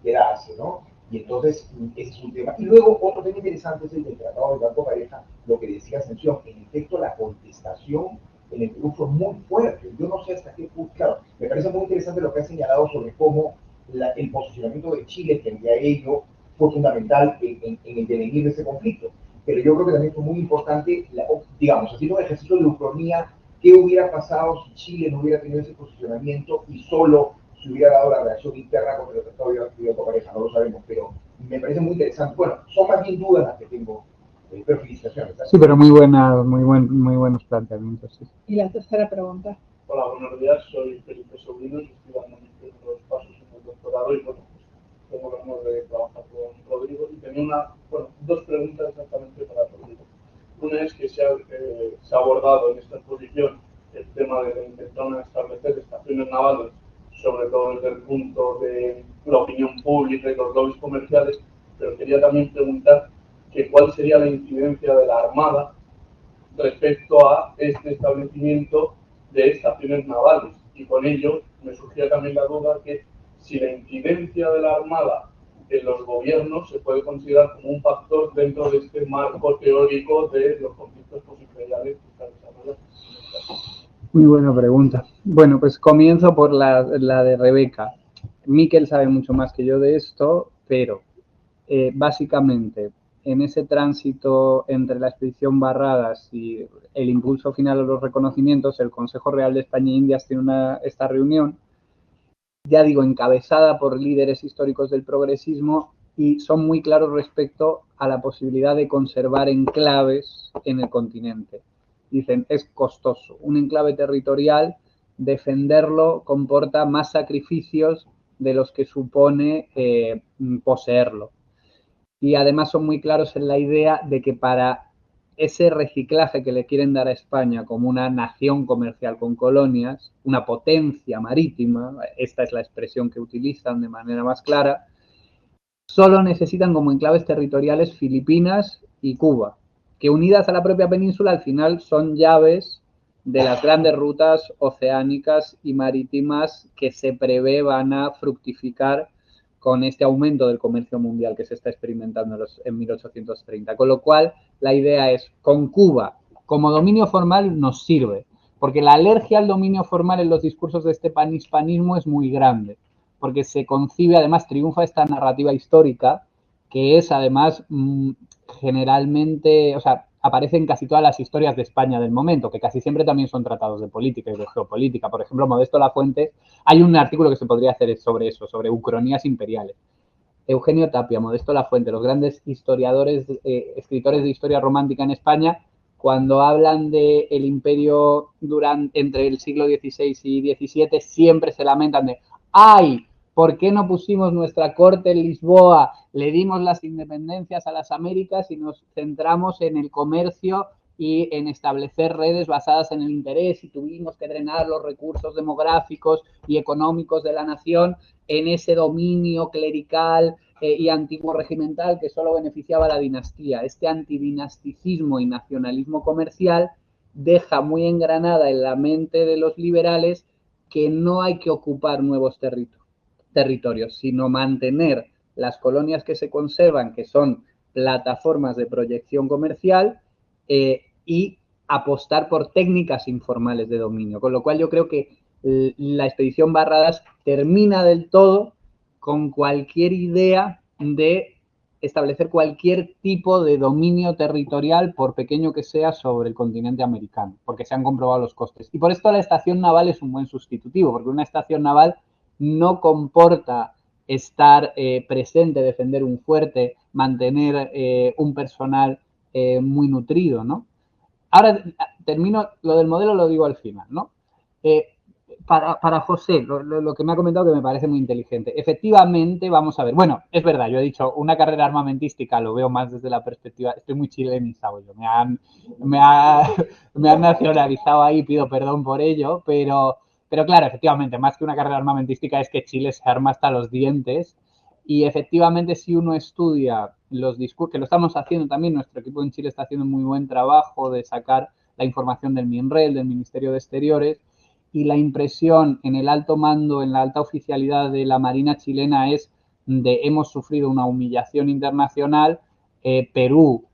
de darse, ¿no? Y entonces, ese es un tema. Y luego, otro tema interesante es el del Tratado de Banco Pareja, lo que decía Ascensión. En efecto, la contestación en el Perú fue muy fuerte. Yo no sé hasta qué punto, claro, me parece muy interesante lo que ha señalado sobre cómo el posicionamiento de Chile frente a ello fue fundamental en el devenir de ese conflicto. Pero yo creo que también fue muy importante, digamos, haciendo un ejercicio de ucronía, qué hubiera pasado si Chile no hubiera tenido ese posicionamiento y solo se hubiera dado la reacción interna contra el Tratado de Banco Pareja, no lo sabemos, pero me parece muy interesante. Bueno, son más bien dudas las que tengo, pero felicitaciones. Sí, pero muy buenos planteamientos. Sí. Y la tercera pregunta. Hola, buenos días, soy Felipe Sobrino y estoy dando mis primeros pasos en el doctorado y bueno, pues tengo el honor de trabajar con Rodrigo y tenía dos preguntas exactamente para Rodrigo. Una es que se ha abordado en esta exposición el tema de la intención de establecer estaciones navales, sobre todo desde el punto de la opinión pública y los lobbies comerciales, pero quería también preguntar que cuál sería la incidencia de la Armada respecto a este establecimiento de estaciones navales. Y con ello me surgía también la duda que si la incidencia de la Armada en los gobiernos se puede considerar como un factor dentro de este marco teórico de los conflictos posimperiales que están desarrollando. Muy buena pregunta. Bueno, pues comienzo por la de Rebeca. Miquel sabe mucho más que yo de esto, pero básicamente en ese tránsito entre la expedición Barradas y el impulso final a los reconocimientos, el Consejo Real de España e Indias tiene esta reunión, ya digo, encabezada por líderes históricos del progresismo y son muy claros respecto a la posibilidad de conservar enclaves en el continente. Dicen, es costoso. Un enclave territorial, defenderlo comporta más sacrificios de los que supone poseerlo. Y además son muy claros en la idea de que para ese reciclaje que le quieren dar a España como una nación comercial con colonias, una potencia marítima, esta es la expresión que utilizan de manera más clara, solo necesitan como enclaves territoriales Filipinas y Cuba, que unidas a la propia península al final son llaves de las grandes rutas oceánicas y marítimas que se prevé van a fructificar con este aumento del comercio mundial que se está experimentando en 1830. Con lo cual, la idea es, con Cuba como dominio formal nos sirve, porque la alergia al dominio formal en los discursos de este panhispanismo es muy grande, porque se concibe, además triunfa esta narrativa histórica, que es además generalmente, o sea, aparece en casi todas las historias de España del momento, que casi siempre también son tratados de política y de geopolítica. Por ejemplo, Modesto Lafuente, hay un artículo que se podría hacer sobre eso, sobre ucronías imperiales. Eugenio Tapia, Modesto Lafuente, los grandes historiadores, escritores de historia romántica en España, cuando hablan del imperio entre el siglo XVI y XVII, siempre se lamentan de ¡ay! ¿Por qué no pusimos nuestra corte en Lisboa? Le dimos las independencias a las Américas y nos centramos en el comercio y en establecer redes basadas en el interés y tuvimos que drenar los recursos demográficos y económicos de la nación en ese dominio clerical y antiguo regimental que solo beneficiaba a la dinastía. Este antidinasticismo y nacionalismo comercial deja muy engranada en la mente de los liberales que no hay que ocupar nuevos territorios, sino mantener las colonias que se conservan, que son plataformas de proyección comercial, y apostar por técnicas informales de dominio. Con lo cual yo creo que la expedición Barradas termina del todo con cualquier idea de establecer cualquier tipo de dominio territorial, por pequeño que sea, sobre el continente americano, porque se han comprobado los costes. Y por esto la estación naval es un buen sustitutivo, porque una estación naval no comporta estar presente, defender un fuerte, mantener un personal muy nutrido, ¿no? Ahora termino, lo del modelo lo digo al final, ¿no? Para José, lo que me ha comentado que me parece muy inteligente. Efectivamente, vamos a ver, bueno, es verdad, yo he dicho, una carrera armamentística lo veo más desde la perspectiva, estoy muy chilenizado yo, me han nacionalizado ahí, pido perdón por ello, pero claro, efectivamente, más que una carrera armamentística es que Chile se arma hasta los dientes y efectivamente si uno estudia los discursos, que lo estamos haciendo también, nuestro equipo en Chile está haciendo un muy buen trabajo de sacar la información del MINREL, del Ministerio de Exteriores, y la impresión en el alto mando, en la alta oficialidad de la Marina chilena es de hemos sufrido una humillación internacional, Perú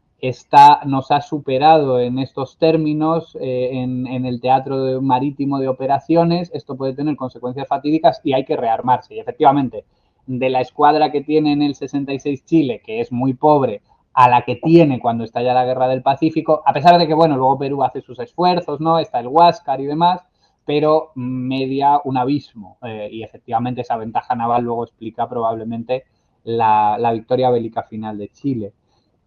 nos ha superado en estos términos en el teatro marítimo de operaciones, esto puede tener consecuencias fatídicas y hay que rearmarse. Y efectivamente, de la escuadra que tiene en el 66 Chile, que es muy pobre, a la que tiene cuando estalla la Guerra del Pacífico, a pesar de que, bueno, luego Perú hace sus esfuerzos, ¿no? Está el Huáscar y demás, pero media un abismo y efectivamente esa ventaja naval luego explica probablemente la victoria bélica final de Chile.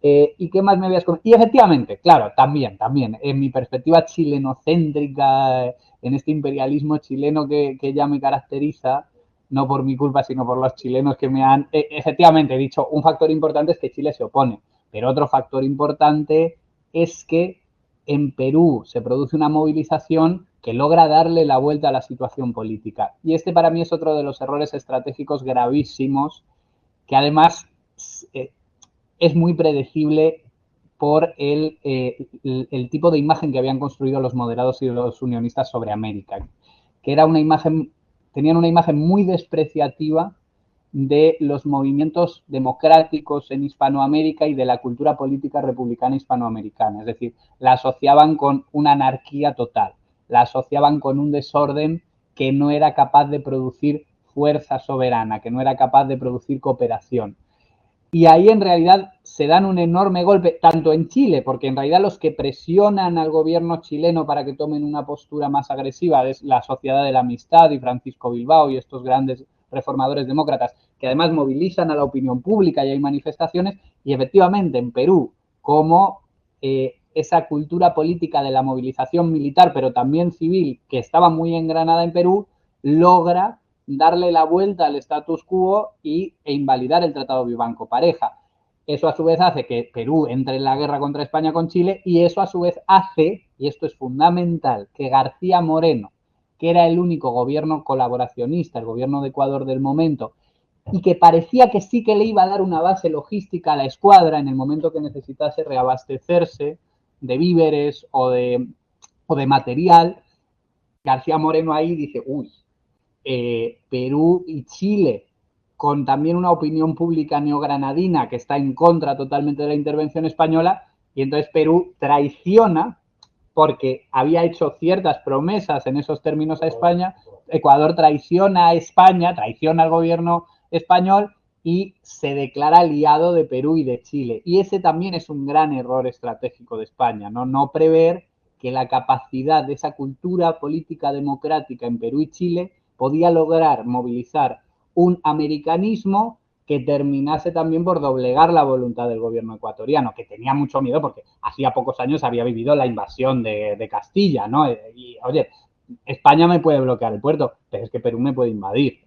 ¿Y qué más me habías comentado? Y efectivamente, claro, también, en mi perspectiva chilenocéntrica, en este imperialismo chileno que ya me caracteriza, no por mi culpa, sino por los chilenos que me han... efectivamente, he dicho, un factor importante es que Chile se opone, pero otro factor importante es que en Perú se produce una movilización que logra darle la vuelta a la situación política. Y este para mí es otro de los errores estratégicos gravísimos, que además es muy predecible por el tipo de imagen que habían construido los moderados y los unionistas sobre América, que era tenían una imagen muy despreciativa de los movimientos democráticos en Hispanoamérica y de la cultura política republicana hispanoamericana. Es decir, la asociaban con una anarquía total, la asociaban con un desorden que no era capaz de producir fuerza soberana, que no era capaz de producir cooperación. Y ahí en realidad se dan un enorme golpe, tanto en Chile, porque en realidad los que presionan al gobierno chileno para que tomen una postura más agresiva es la Sociedad de la Amistad y Francisco Bilbao y estos grandes reformadores demócratas, que además movilizan a la opinión pública y hay manifestaciones, y efectivamente en Perú, como esa cultura política de la movilización militar, pero también civil, que estaba muy engranada en Perú, logra darle la vuelta al status quo e invalidar el Tratado Vivanco-Pareja. Eso a su vez hace que Perú entre en la guerra contra España con Chile y eso a su vez hace, y esto es fundamental, que García Moreno, que era el único gobierno colaboracionista, el gobierno de Ecuador del momento, y que parecía que sí que le iba a dar una base logística a la escuadra en el momento que necesitase reabastecerse de víveres o de material, García Moreno ahí dice, uy, Perú y Chile, con también una opinión pública neogranadina que está en contra totalmente de la intervención española, y entonces Perú traiciona, porque había hecho ciertas promesas en esos términos a España, Ecuador traiciona a España, traiciona al gobierno español y se declara aliado de Perú y de Chile. Y ese también es un gran error estratégico de España, no prever que la capacidad de esa cultura política democrática en Perú y Chile podía lograr movilizar un americanismo que terminase también por doblegar la voluntad del gobierno ecuatoriano, que tenía mucho miedo porque hacía pocos años había vivido la invasión de Castilla, ¿no? Y, oye, España me puede bloquear el puerto, pero es que Perú me puede invadir,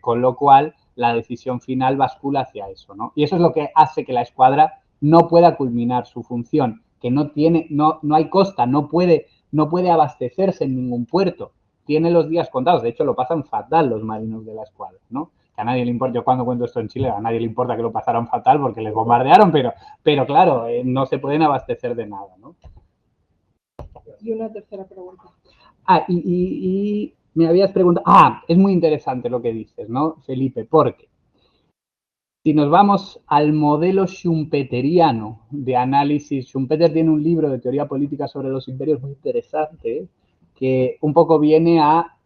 con lo cual la decisión final bascula hacia eso, ¿no? Y eso es lo que hace que la escuadra no pueda culminar su función, que no hay costa, no puede abastecerse en ningún puerto, tiene los días contados, de hecho lo pasan fatal los marinos de la escuadra, ¿no? Que a nadie le importa, yo cuando cuento esto en Chile, a nadie le importa que lo pasaran fatal porque les bombardearon, pero claro, no se pueden abastecer de nada, ¿no? Y una tercera pregunta. Y me habías preguntado, es muy interesante lo que dices, ¿no, Felipe? Porque si nos vamos al modelo schumpeteriano de análisis, Schumpeter tiene un libro de teoría política sobre los imperios muy interesante, que un poco viene a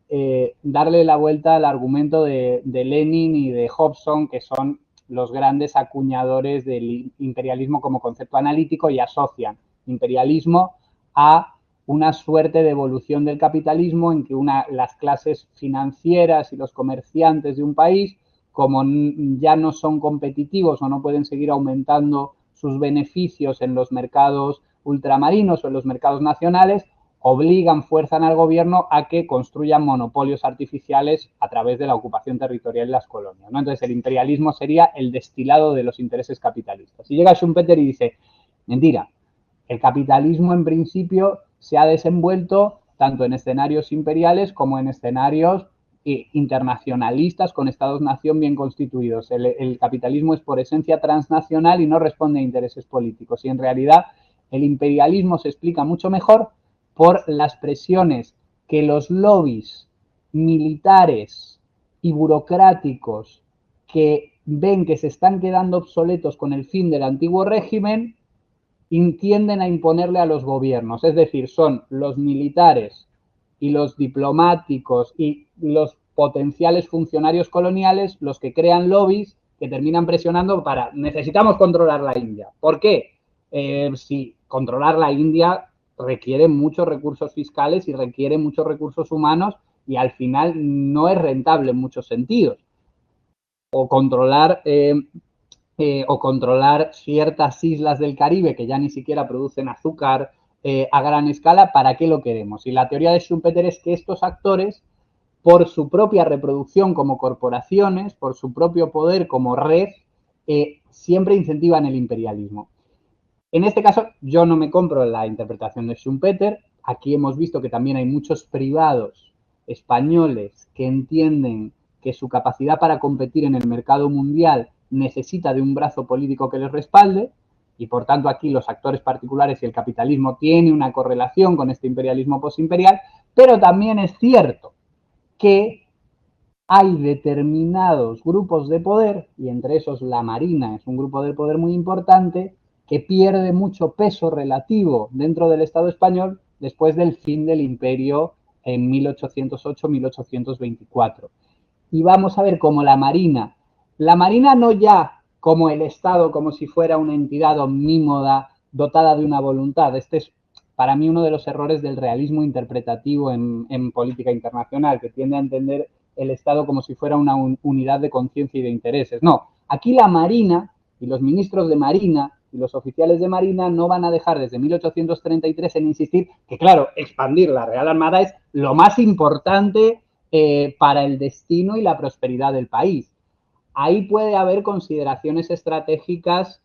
darle la vuelta al argumento de Lenin y de Hobson, que son los grandes acuñadores del imperialismo como concepto analítico, y asocian imperialismo a una suerte de evolución del capitalismo en que las clases financieras y los comerciantes de un país, como ya no son competitivos o no pueden seguir aumentando sus beneficios en los mercados ultramarinos o en los mercados nacionales, fuerzan al gobierno a que construyan monopolios artificiales a través de la ocupación territorial en las colonias, ¿no? Entonces el imperialismo sería el destilado de los intereses capitalistas. Y llega Schumpeter y dice, mentira, el capitalismo en principio se ha desenvuelto tanto en escenarios imperiales como en escenarios internacionalistas con estados-nación bien constituidos. El capitalismo es por esencia transnacional y no responde a intereses políticos. Y en realidad el imperialismo se explica mucho mejor por las presiones que los lobbies militares y burocráticos que ven que se están quedando obsoletos con el fin del antiguo régimen tienden a imponerle a los gobiernos. Es decir, son los militares y los diplomáticos y los potenciales funcionarios coloniales los que crean lobbies que terminan presionando para necesitamos controlar la India. ¿Por qué? Si controlar la India requiere muchos recursos fiscales y requiere muchos recursos humanos y al final no es rentable en muchos sentidos. O controlar ciertas islas del Caribe que ya ni siquiera producen azúcar a gran escala, ¿para qué lo queremos? Y la teoría de Schumpeter es que estos actores, por su propia reproducción como corporaciones, por su propio poder como red, siempre incentivan el imperialismo. En este caso, yo no me compro la interpretación de Schumpeter. Aquí hemos visto que también hay muchos privados españoles que entienden que su capacidad para competir en el mercado mundial necesita de un brazo político que les respalde, y por tanto aquí los actores particulares y el capitalismo tienen una correlación con este imperialismo posimperial, pero también es cierto que hay determinados grupos de poder, y entre esos la Marina es un grupo de poder muy importante, que pierde mucho peso relativo dentro del Estado español después del fin del imperio en 1808-1824. Y vamos a ver cómo la Marina no ya como el Estado, como si fuera una entidad omnímoda dotada de una voluntad. Este es para mí uno de los errores del realismo interpretativo en política internacional, que tiende a entender el Estado como si fuera una unidad de conciencia y de intereses. No, aquí la Marina y los ministros de Marina y los oficiales de Marina no van a dejar desde 1833 en insistir que, claro, expandir la Real Armada es lo más importante para el destino y la prosperidad del país. Ahí puede haber consideraciones estratégicas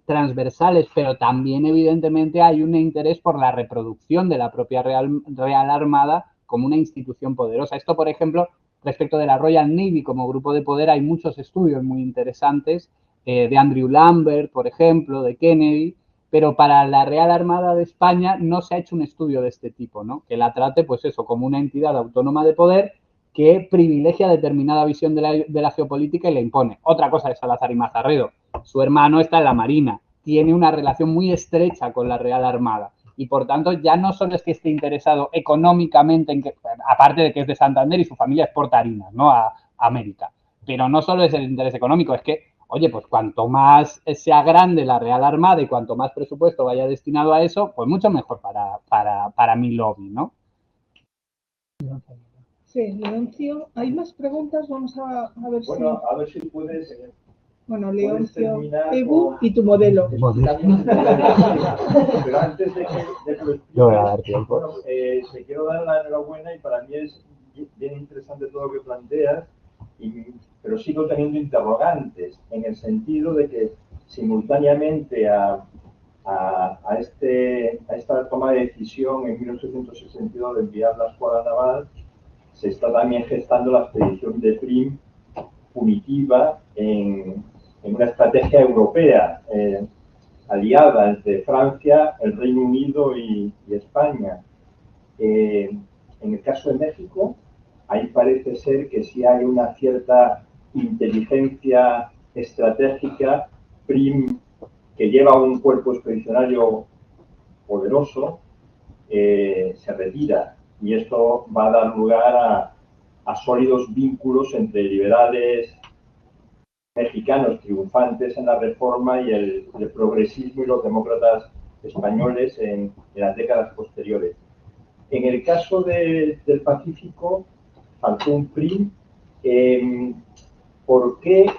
transversales, pero también evidentemente hay un interés por la reproducción de la propia Real Armada como una institución poderosa. Esto, por ejemplo, respecto de la Royal Navy como grupo de poder, hay muchos estudios muy interesantes, de Andrew Lambert, por ejemplo, de Kennedy, pero para la Real Armada de España no se ha hecho un estudio de este tipo, ¿no? Que la trate, pues eso, como una entidad autónoma de poder que privilegia determinada visión de la geopolítica y la impone. Otra cosa es Salazar y Mazarredo. Su hermano está en la Marina, tiene una relación muy estrecha con la Real Armada y por tanto ya no solo es que esté interesado económicamente, en que, aparte de que es de Santander y su familia exporta harinas, ¿no?, a América, pero no solo es el interés económico, es que, oye, pues cuanto más sea grande la Real Armada y cuanto más presupuesto vaya destinado a eso, pues mucho mejor para mi lobby, ¿no? Sí, Leoncio, ¿hay más preguntas? Vamos a ver si... Bueno, a ver si puedes... Bueno, Leoncio, Ebu y tu modelo. Pero antes de que lo expliques, bueno, te quiero dar la enhorabuena y para mí es bien interesante todo lo que planteas, pero sigo teniendo interrogantes en el sentido de que simultáneamente a esta toma de decisión en 1862 de enviar la escuadra naval, se está también gestando la expedición de Prim punitiva en una estrategia europea aliada entre Francia, el Reino Unido y España. En el caso de México, ahí parece ser que sí hay una cierta inteligencia estratégica. Prim, que lleva un cuerpo expedicionario poderoso, se retira y esto va a dar lugar a sólidos vínculos entre liberales mexicanos triunfantes en la Reforma y el progresismo y los demócratas españoles en las décadas posteriores. En el caso del Pacífico, faltó un PRI. ¿Por qué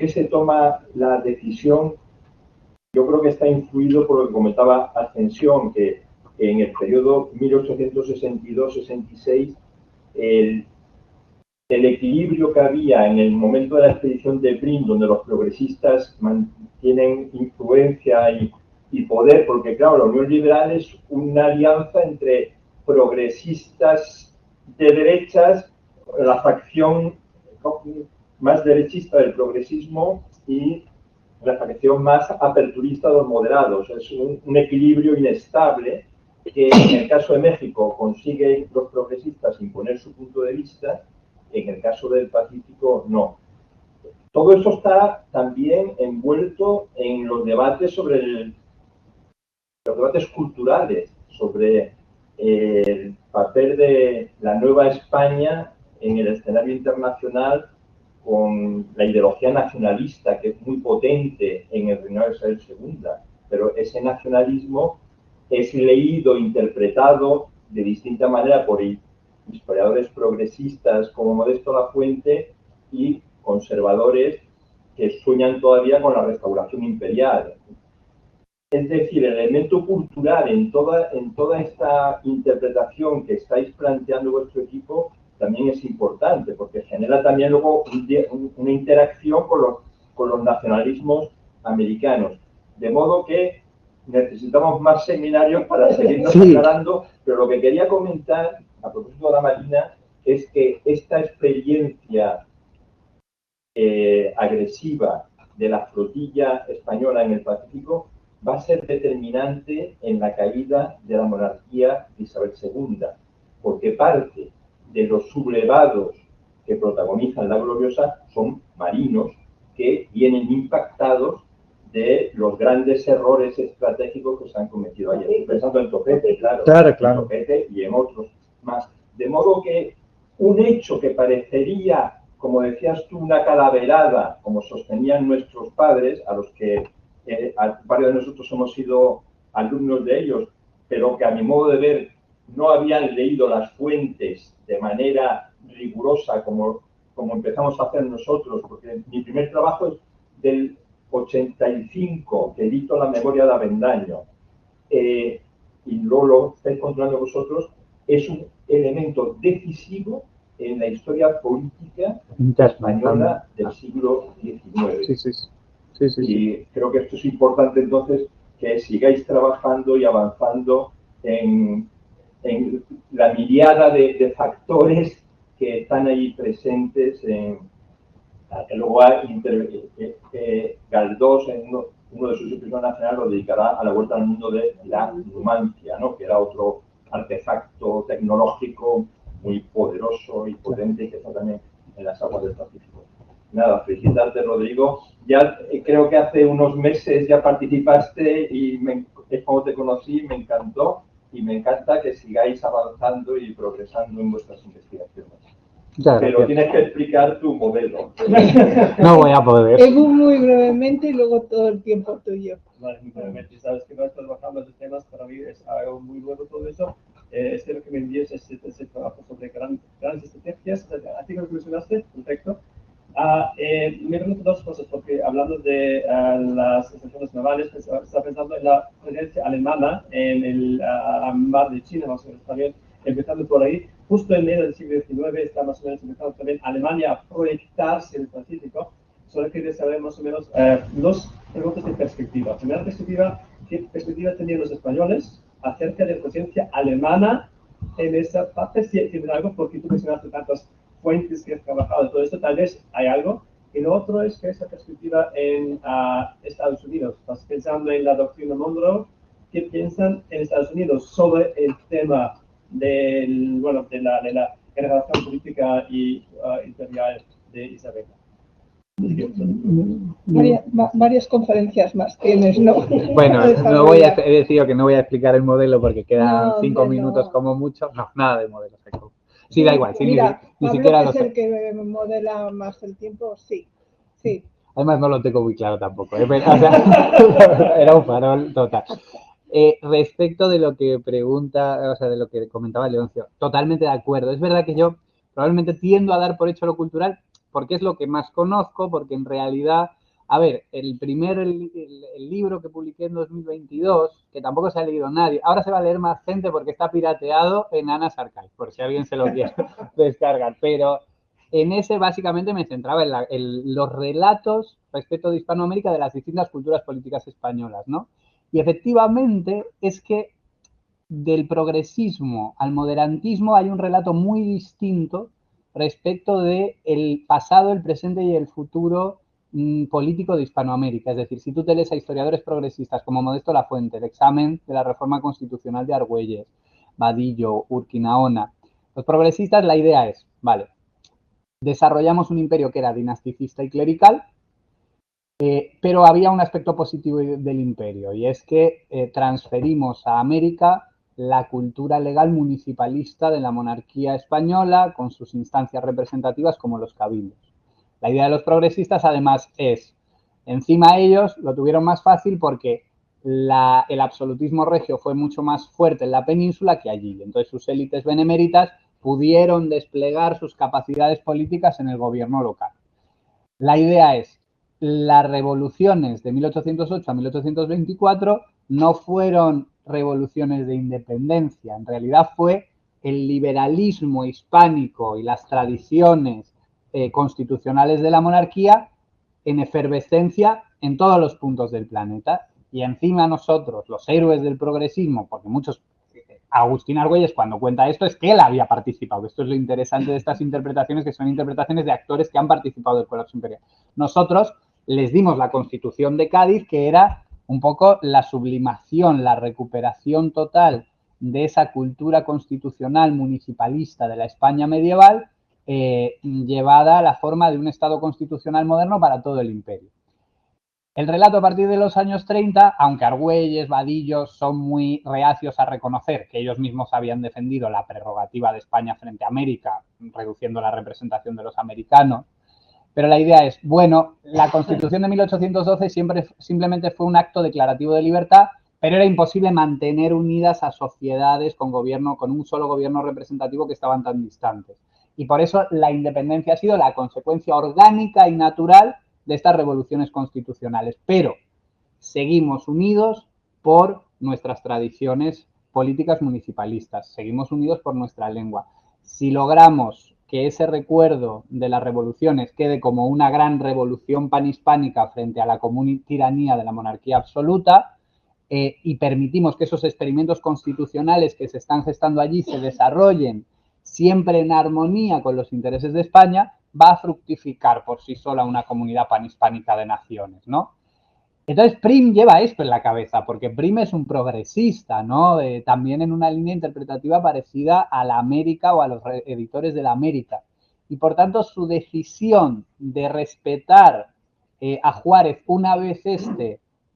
se toma la decisión? Yo creo que está influido por lo que comentaba Ascensión, que en el periodo 1862-66 el equilibrio que había en el momento de la expedición de Prim, donde los progresistas mantienen influencia y poder, porque claro, la Unión Liberal es una alianza entre progresistas de derechas, la facción más derechista del progresismo y la facción más aperturista de los moderados. Es un equilibrio inestable que en el caso de México consiguen los progresistas imponer su punto de vista, en el caso del Pacífico no. Todo eso está también envuelto en los debates sobre los debates culturales, sobre el papel de la Nueva España en el escenario internacional, con la ideología nacionalista, que es muy potente en el reinado de Isabel II, pero ese nacionalismo es leído, interpretado de distinta manera por historiadores progresistas como Modesto Lafuente y conservadores que sueñan todavía con la restauración imperial. Es decir, el elemento cultural en toda esta interpretación que estáis planteando vuestro equipo también es importante, porque genera también luego una interacción con los nacionalismos americanos. De modo que necesitamos más seminarios para seguirnos aclarando, pero lo que quería comentar, a propósito de la Marina, es que esta experiencia agresiva de la flotilla española en el Pacífico va a ser determinante en la caída de la monarquía de Isabel II, porque parte de los sublevados que protagonizan la gloriosa son marinos que vienen impactados de los grandes errores estratégicos que se han cometido ayer. Estoy pensando en Topete, claro. En Topete y en otros más. De modo que un hecho que parecería, como decías tú, una calaverada, como sostenían nuestros padres, a los que varios de nosotros hemos sido alumnos de ellos, pero que a mi modo de ver no habían leído las fuentes de manera rigurosa como empezamos a hacer nosotros, porque mi primer trabajo es del 85, que edito La memoria de Avendaño, y luego lo estáis controlando vosotros, es un elemento decisivo en la historia política española del siglo XIX. Y creo que esto es importante entonces que sigáis trabajando y avanzando en la miriada de factores que están ahí presentes en luego Galdós, en uno de sus episodios nacionales, lo dedicará a la vuelta al mundo de la Numancia, ¿no? Que era otro artefacto tecnológico muy poderoso y potente y que está también en las aguas del Pacífico. Nada, felicitarte, Rodrigo. Ya creo que hace unos meses ya participaste y es como te conocí, me encantó y me encanta que sigáis avanzando y progresando en vuestras investigaciones. Pero tienes que explicar tu modelo. No voy a poder. Muy brevemente y luego todo el tiempo tuyo. Vale, muy brevemente. Sabes que no estás trabajando en temas, para mí es algo muy bueno todo eso. Espero que me envíes ese trabajo sobre grandes estrategias. Así que lo que mencionaste, perfecto. Me pregunto dos cosas, porque hablando de las estaciones navales, estaba pensando en la presencia alemana en el mar de China, más o menos también, empezando por ahí. Justo en medio del siglo XIX está más o menos empezando también Alemania a proyectarse en el Pacífico. Solo quería saber más o menos dos preguntas de perspectiva. Primera perspectiva, ¿qué perspectiva tenían los españoles acerca de la presencia alemana en esa parte? Si tienen algo, porque tú mencionaste tantas fuentes que has trabajado en todo esto, tal vez hay algo. Y lo otro es que esa perspectiva en Estados Unidos. Estás pensando en la doctrina Monroe. ¿Qué piensan en Estados Unidos sobre el tema de la generación política y imperial de Isabel? Varias conferencias más tienes, ¿no? Bueno, he decidido que no voy a explicar el modelo porque quedan 5 minutos como mucho. No, nada de modelo. Sí, da igual. Sí, mira, ni siquiera lo sé. Es el que modela más el tiempo, sí. Además no lo tengo muy claro tampoco. O sea, era un farol total. Respecto de lo que pregunta, o sea, de lo que comentaba Leoncio, totalmente de acuerdo. Es verdad que yo probablemente tiendo a dar por hecho lo cultural porque es lo que más conozco, porque en realidad, a ver, el libro que publiqué en 2022, que tampoco se ha leído nadie, ahora se va a leer más gente porque está pirateado en Anna's Archive, por si alguien se lo quiere descargar, pero en ese básicamente me centraba en los relatos respecto de Hispanoamérica de las distintas culturas políticas españolas, ¿no? Y efectivamente es que del progresismo al moderantismo hay un relato muy distinto respecto del pasado, el presente y el futuro político de Hispanoamérica. Es decir, si tú te lees a historiadores progresistas como Modesto Lafuente, el examen de la reforma constitucional de Argüelles, Vadillo, Urquinaona, los progresistas, la idea es, vale, desarrollamos un imperio que era dinasticista y clerical, pero había un aspecto positivo del imperio y es que transferimos a América la cultura legal municipalista de la monarquía española con sus instancias representativas como los cabildos. La idea de los progresistas además es, encima ellos lo tuvieron más fácil porque el absolutismo regio fue mucho más fuerte en la península que allí. Entonces sus élites beneméritas pudieron desplegar sus capacidades políticas en el gobierno local. La idea es, las revoluciones de 1808 a 1824 no fueron revoluciones de independencia, en realidad fue el liberalismo hispánico y las tradiciones constitucionales de la monarquía en efervescencia en todos los puntos del planeta. Y encima nosotros, los héroes del progresismo, porque muchos... Agustín Argüelles, cuando cuenta esto, es que él había participado. Esto es lo interesante de estas interpretaciones, que son interpretaciones de actores que han participado del colapso imperial. Nosotros les dimos la Constitución de Cádiz, que era un poco la sublimación, la recuperación total de esa cultura constitucional municipalista de la España medieval, llevada a la forma de un Estado constitucional moderno para todo el imperio. El relato a partir de los años 30, aunque Argüelles, Vadillo son muy reacios a reconocer que ellos mismos habían defendido la prerrogativa de España frente a América, reduciendo la representación de los americanos, pero la idea es, bueno, la Constitución de 1812 simplemente fue un acto declarativo de libertad, pero era imposible mantener unidas a sociedades con un solo gobierno representativo que estaban tan distantes. Y por eso la independencia ha sido la consecuencia orgánica y natural de estas revoluciones constitucionales, pero seguimos unidos por nuestras tradiciones políticas municipalistas, seguimos unidos por nuestra lengua. Si logramos que ese recuerdo de las revoluciones quede como una gran revolución panhispánica frente a la común tiranía de la monarquía absoluta, y permitimos que esos experimentos constitucionales que se están gestando allí se desarrollen siempre en armonía con los intereses de España, va a fructificar por sí sola una comunidad panhispánica de naciones, ¿no? Entonces Prim lleva esto en la cabeza, porque Prim es un progresista, ¿no? También en una línea interpretativa parecida a la América o a los editores de la América. Y por tanto su decisión de respetar a Juárez una vez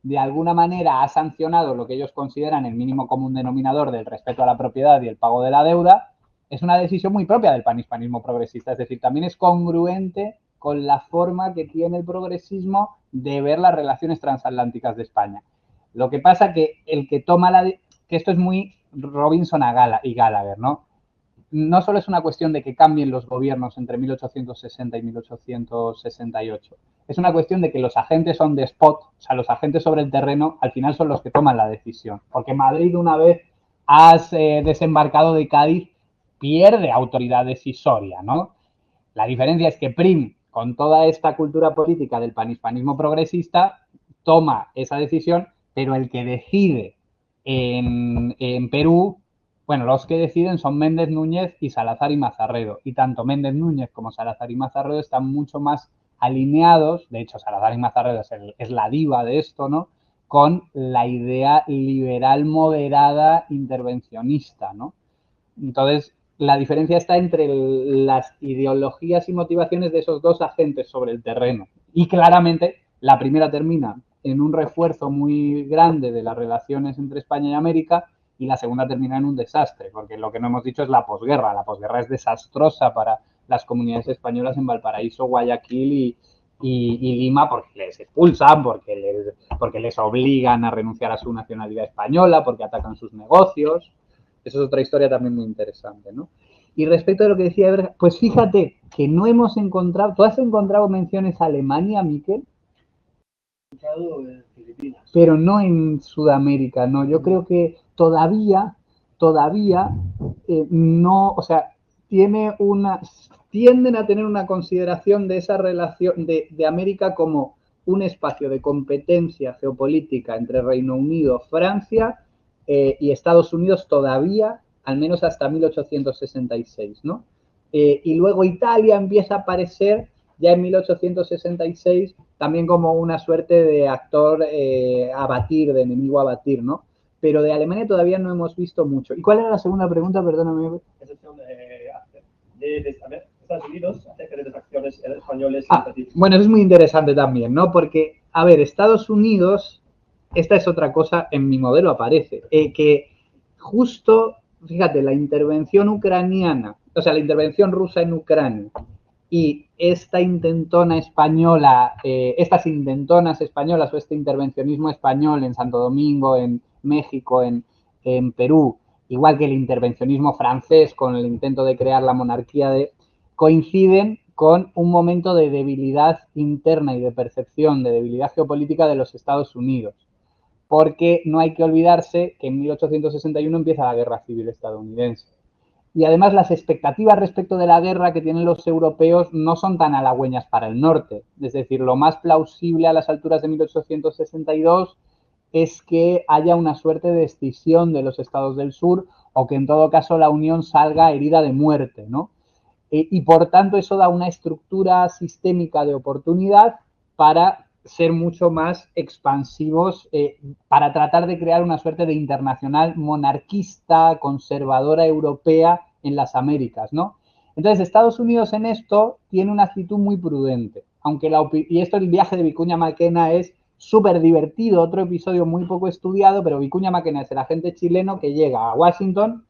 de alguna manera ha sancionado lo que ellos consideran el mínimo común denominador del respeto a la propiedad y el pago de la deuda, es una decisión muy propia del panhispanismo progresista. Es decir, también es congruente con la forma que tiene el progresismo de ver las relaciones transatlánticas de España. Lo que pasa que el que toma que esto es muy Robinson y Gallagher, ¿no? No solo es una cuestión de que cambien los gobiernos entre 1860 y 1868, es una cuestión de que los agentes on the spot, o sea, los agentes sobre el terreno, al final son los que toman la decisión. Porque Madrid, una vez has desembarcado de Cádiz, pierde autoridad decisoria, ¿no? La diferencia es que Prim, con toda esta cultura política del panhispanismo progresista, toma esa decisión, pero el que decide en Perú, bueno, los que deciden son Méndez Núñez y Salazar y Mazarredo. Y tanto Méndez Núñez como Salazar y Mazarredo están mucho más alineados, de hecho Salazar y Mazarredo es la diva de esto, ¿no? Con la idea liberal moderada intervencionista, ¿no? Entonces, la diferencia está entre las ideologías y motivaciones de esos dos agentes sobre el terreno. Y claramente, la primera termina en un refuerzo muy grande de las relaciones entre España y América, y la segunda termina en un desastre, porque lo que no hemos dicho es la posguerra. La posguerra es desastrosa para las comunidades españolas en Valparaíso, Guayaquil y Lima, porque les expulsan, porque les obligan a renunciar a su nacionalidad española, porque atacan sus negocios. Eso es otra historia también muy interesante, ¿no? Y respecto a lo que decía Eber, pues fíjate que no hemos encontrado... ¿Tú has encontrado menciones a Alemania, Miquel? He encontrado en Filipinas. Pero no en Sudamérica, no. Yo creo que todavía no, o sea, tienden a tener una consideración de esa relación de América como un espacio de competencia geopolítica entre Reino Unido, Francia y Estados Unidos todavía, al menos hasta 1866, ¿no? Y luego Italia empieza a aparecer ya en 1866 también como una suerte de actor a batir, de enemigo a batir, ¿no? Pero de Alemania todavía no hemos visto mucho. ¿Y cuál era la segunda pregunta? Perdóname. De Estados Unidos acerca de las acciones españoles. Bueno, eso es muy interesante también, ¿no? Porque, a ver, Estados Unidos, esta es otra cosa, en mi modelo aparece, que justo, fíjate, la intervención ucraniana, o sea, la intervención rusa en Ucrania y esta intentona española, estas intentonas españolas o este intervencionismo español en Santo Domingo, en México, en Perú, igual que el intervencionismo francés con el intento de crear la monarquía, coinciden con un momento de debilidad interna y de percepción de debilidad geopolítica de los Estados Unidos. Porque no hay que olvidarse que en 1861 empieza la Guerra Civil estadounidense. Y además las expectativas respecto de la guerra que tienen los europeos no son tan halagüeñas para el norte. Es decir, lo más plausible a las alturas de 1862 es que haya una suerte de escisión de los estados del sur o que en todo caso la Unión salga herida de muerte, ¿no? Y por tanto eso da una estructura sistémica de oportunidad para ser mucho más expansivos, para tratar de crear una suerte de internacional monarquista, conservadora europea en las Américas, ¿no? Entonces Estados Unidos en esto tiene una actitud muy prudente, aunque y esto el viaje de Vicuña Maquena es súper divertido, otro episodio muy poco estudiado, pero Vicuña Maquena es el agente chileno que llega a Washington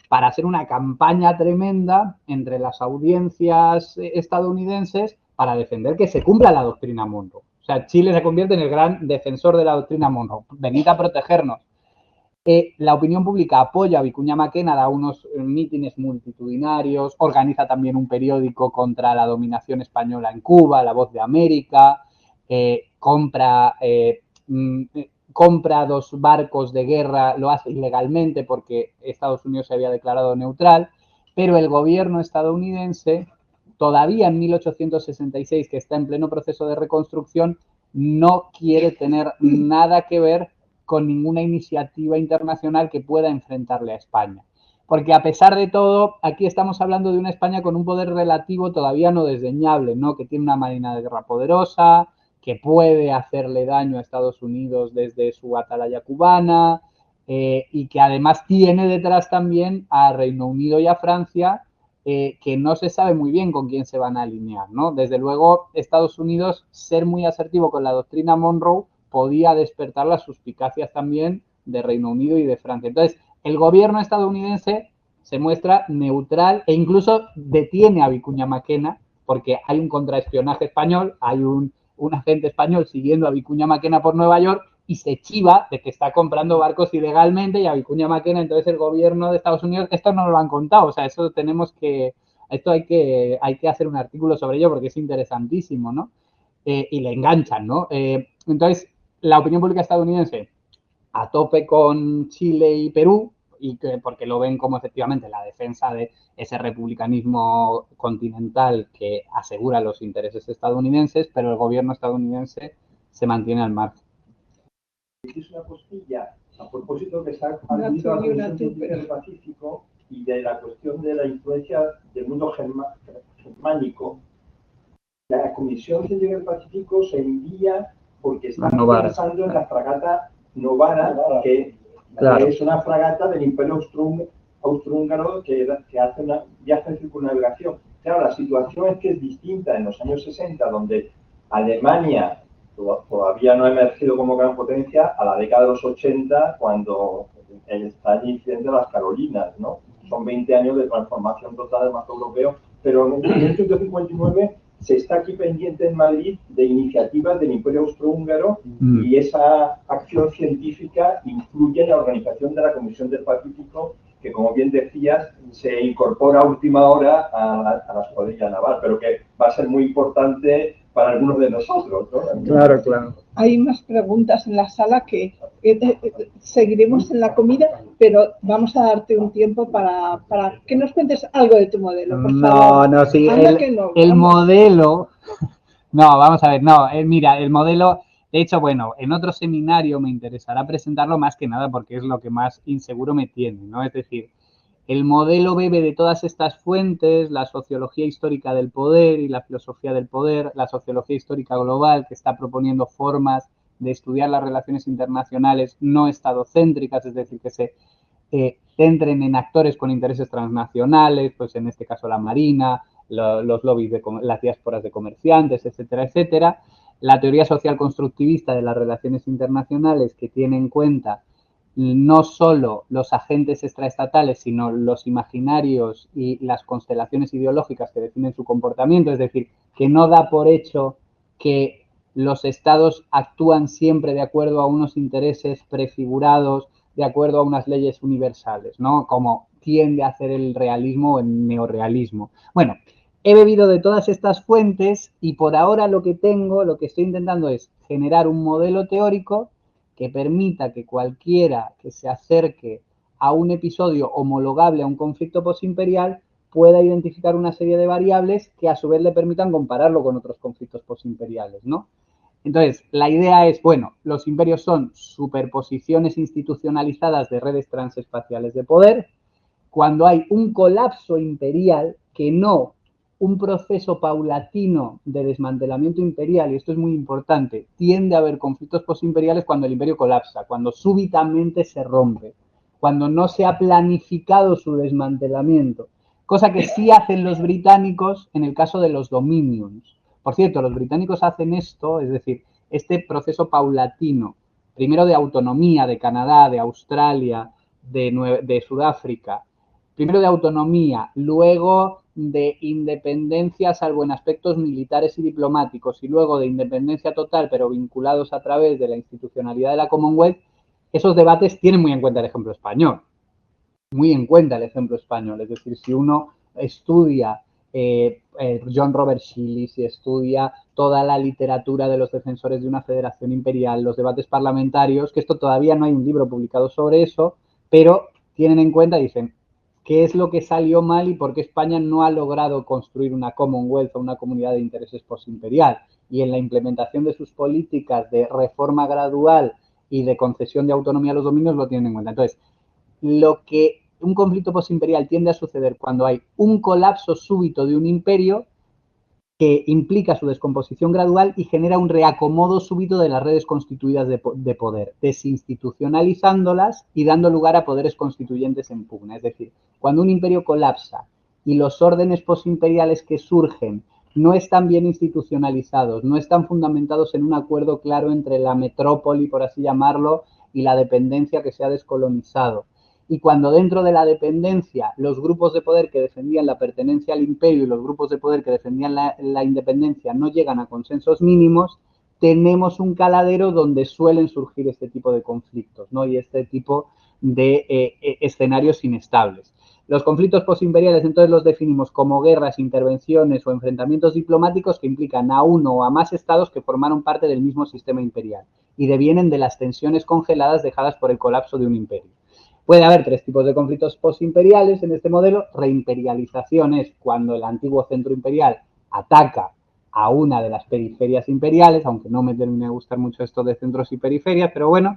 para hacer una campaña tremenda entre las audiencias estadounidenses para defender que se cumpla la doctrina Monroe. O sea, Chile se convierte en el gran defensor de la doctrina Monroe. Venid a protegernos. La opinión pública apoya a Vicuña Maquena, da unos mítines multitudinarios, organiza también un periódico contra la dominación española en Cuba, La Voz de América, compra 2 barcos de guerra, lo hace ilegalmente porque Estados Unidos se había declarado neutral, pero el gobierno estadounidense, todavía en 1866, que está en pleno proceso de reconstrucción, no quiere tener nada que ver con ninguna iniciativa internacional que pueda enfrentarle a España. Porque a pesar de todo, aquí estamos hablando de una España con un poder relativo todavía no desdeñable, ¿no? Que tiene una marina de guerra poderosa, que puede hacerle daño a Estados Unidos desde su atalaya cubana, y que además tiene detrás también a Reino Unido y a Francia, que no se sabe muy bien con quién se van a alinear, ¿no? Desde luego, Estados Unidos, ser muy asertivo con la doctrina Monroe podía despertar las suspicacias también de Reino Unido y de Francia. Entonces, el gobierno estadounidense se muestra neutral e incluso detiene a Vicuña Maquena porque hay un contraespionaje español, hay un agente español siguiendo a Vicuña Maquena por Nueva York y se chiva de que está comprando barcos ilegalmente y a Vicuña Maquena, entonces el gobierno de Estados Unidos, esto no lo han contado, o sea, eso tenemos que, esto hay que hacer un artículo sobre ello porque es interesantísimo, ¿no? Y le enganchan, ¿no? Entonces, la opinión pública estadounidense a tope con Chile y Perú, y que, porque lo ven como efectivamente la defensa de ese republicanismo continental que asegura los intereses estadounidenses, pero el gobierno estadounidense se mantiene al margen. Es una costilla a propósito que se ha aludido a la Comisión Científica del Pacífico y de la cuestión de la influencia del mundo germánico. La Comisión Científica del Pacífico se envía porque está pensando en la fragata Novara, que es una fragata del Imperio Austrohúngaro que hace una viaje de circunnavegación. Claro, la situación es que es distinta en los años 60, donde Alemania todavía no ha emergido como gran potencia, a la década de los 80, cuando está el incidente de las Carolinas, ¿no? Son 20 años de transformación total del mapa europeo, pero en 1959 se está aquí pendiente en Madrid de iniciativas del Imperio Austrohúngaro y esa acción científica influye en la organización de la Comisión del Pacífico, que, como bien decías, se incorpora a última hora a la escuadrilla naval, pero que va a ser muy importante para algunos de nosotros, ¿no? Claro, claro. Hay más preguntas en la sala que seguiremos en la comida, pero vamos a darte un tiempo para que nos cuentes algo de tu modelo, por favor. No, sí, el modelo... No, vamos a ver, no, mira, el modelo... De hecho, bueno, en otro seminario me interesará presentarlo más que nada porque es lo que más inseguro me tiene, ¿no? Es decir, el modelo bebe de todas estas fuentes, la sociología histórica del poder y la filosofía del poder, la sociología histórica global, que está proponiendo formas de estudiar las relaciones internacionales no estadocéntricas, es decir, que se centren en actores con intereses transnacionales, pues en este caso la Marina, los lobbies de las diásporas de comerciantes, etcétera, etcétera. La teoría social constructivista de las relaciones internacionales, que tiene en cuenta no solo los agentes extraestatales, sino los imaginarios y las constelaciones ideológicas que definen su comportamiento, es decir, que no da por hecho que los estados actúan siempre de acuerdo a unos intereses prefigurados, de acuerdo a unas leyes universales, ¿no? Como tiende a hacer el realismo o el neorrealismo. Bueno, he bebido de todas estas fuentes y por ahora lo que estoy intentando es generar un modelo teórico que permita que cualquiera que se acerque a un episodio homologable a un conflicto posimperial pueda identificar una serie de variables que a su vez le permitan compararlo con otros conflictos posimperiales, ¿no? Entonces, la idea es, bueno, los imperios son superposiciones institucionalizadas de redes transespaciales de poder. Cuando hay un colapso imperial, que no un proceso paulatino de desmantelamiento imperial, y esto es muy importante, tiende a haber conflictos posimperiales cuando el imperio colapsa, cuando súbitamente se rompe, cuando no se ha planificado su desmantelamiento, cosa que sí hacen los británicos en el caso de los dominions. Por cierto, los británicos hacen esto, es decir, este proceso paulatino, primero de autonomía de Canadá, de Australia, de Sudáfrica, primero de autonomía, luego de independencia, salvo en aspectos militares y diplomáticos, y luego de independencia total, pero vinculados a través de la institucionalidad de la Commonwealth, esos debates tienen muy en cuenta el ejemplo español. Muy en cuenta el ejemplo español. Es decir, si uno estudia John Robert Shilley, si estudia toda la literatura de los defensores de una federación imperial, los debates parlamentarios, que esto todavía no hay un libro publicado sobre eso, pero tienen en cuenta, dicen, qué es lo que salió mal y por qué España no ha logrado construir una Commonwealth o una comunidad de intereses postimperial. Y en la implementación de sus políticas de reforma gradual y de concesión de autonomía a los dominios lo tienen en cuenta. Entonces, lo que un conflicto postimperial tiende a suceder cuando hay un colapso súbito de un imperio que implica su descomposición gradual y genera un reacomodo súbito de las redes constituidas de poder, desinstitucionalizándolas y dando lugar a poderes constituyentes en pugna. Es decir, cuando un imperio colapsa y los órdenes postimperiales que surgen no están bien institucionalizados, no están fundamentados en un acuerdo claro entre la metrópoli, por así llamarlo, y la dependencia que se ha descolonizado. Y cuando dentro de la dependencia los grupos de poder que defendían la pertenencia al imperio y los grupos de poder que defendían la independencia no llegan a consensos mínimos, tenemos un caladero donde suelen surgir este tipo de conflictos, ¿no? Y este tipo de escenarios inestables. Los conflictos postimperiales entonces los definimos como guerras, intervenciones o enfrentamientos diplomáticos que implican a uno o a más estados que formaron parte del mismo sistema imperial y devienen de las tensiones congeladas dejadas por el colapso de un imperio. Puede haber tres tipos de conflictos postimperiales en este modelo. Reimperialización es cuando el antiguo centro imperial ataca a una de las periferias imperiales, aunque no me termine de gustar mucho esto de centros y periferias, pero bueno,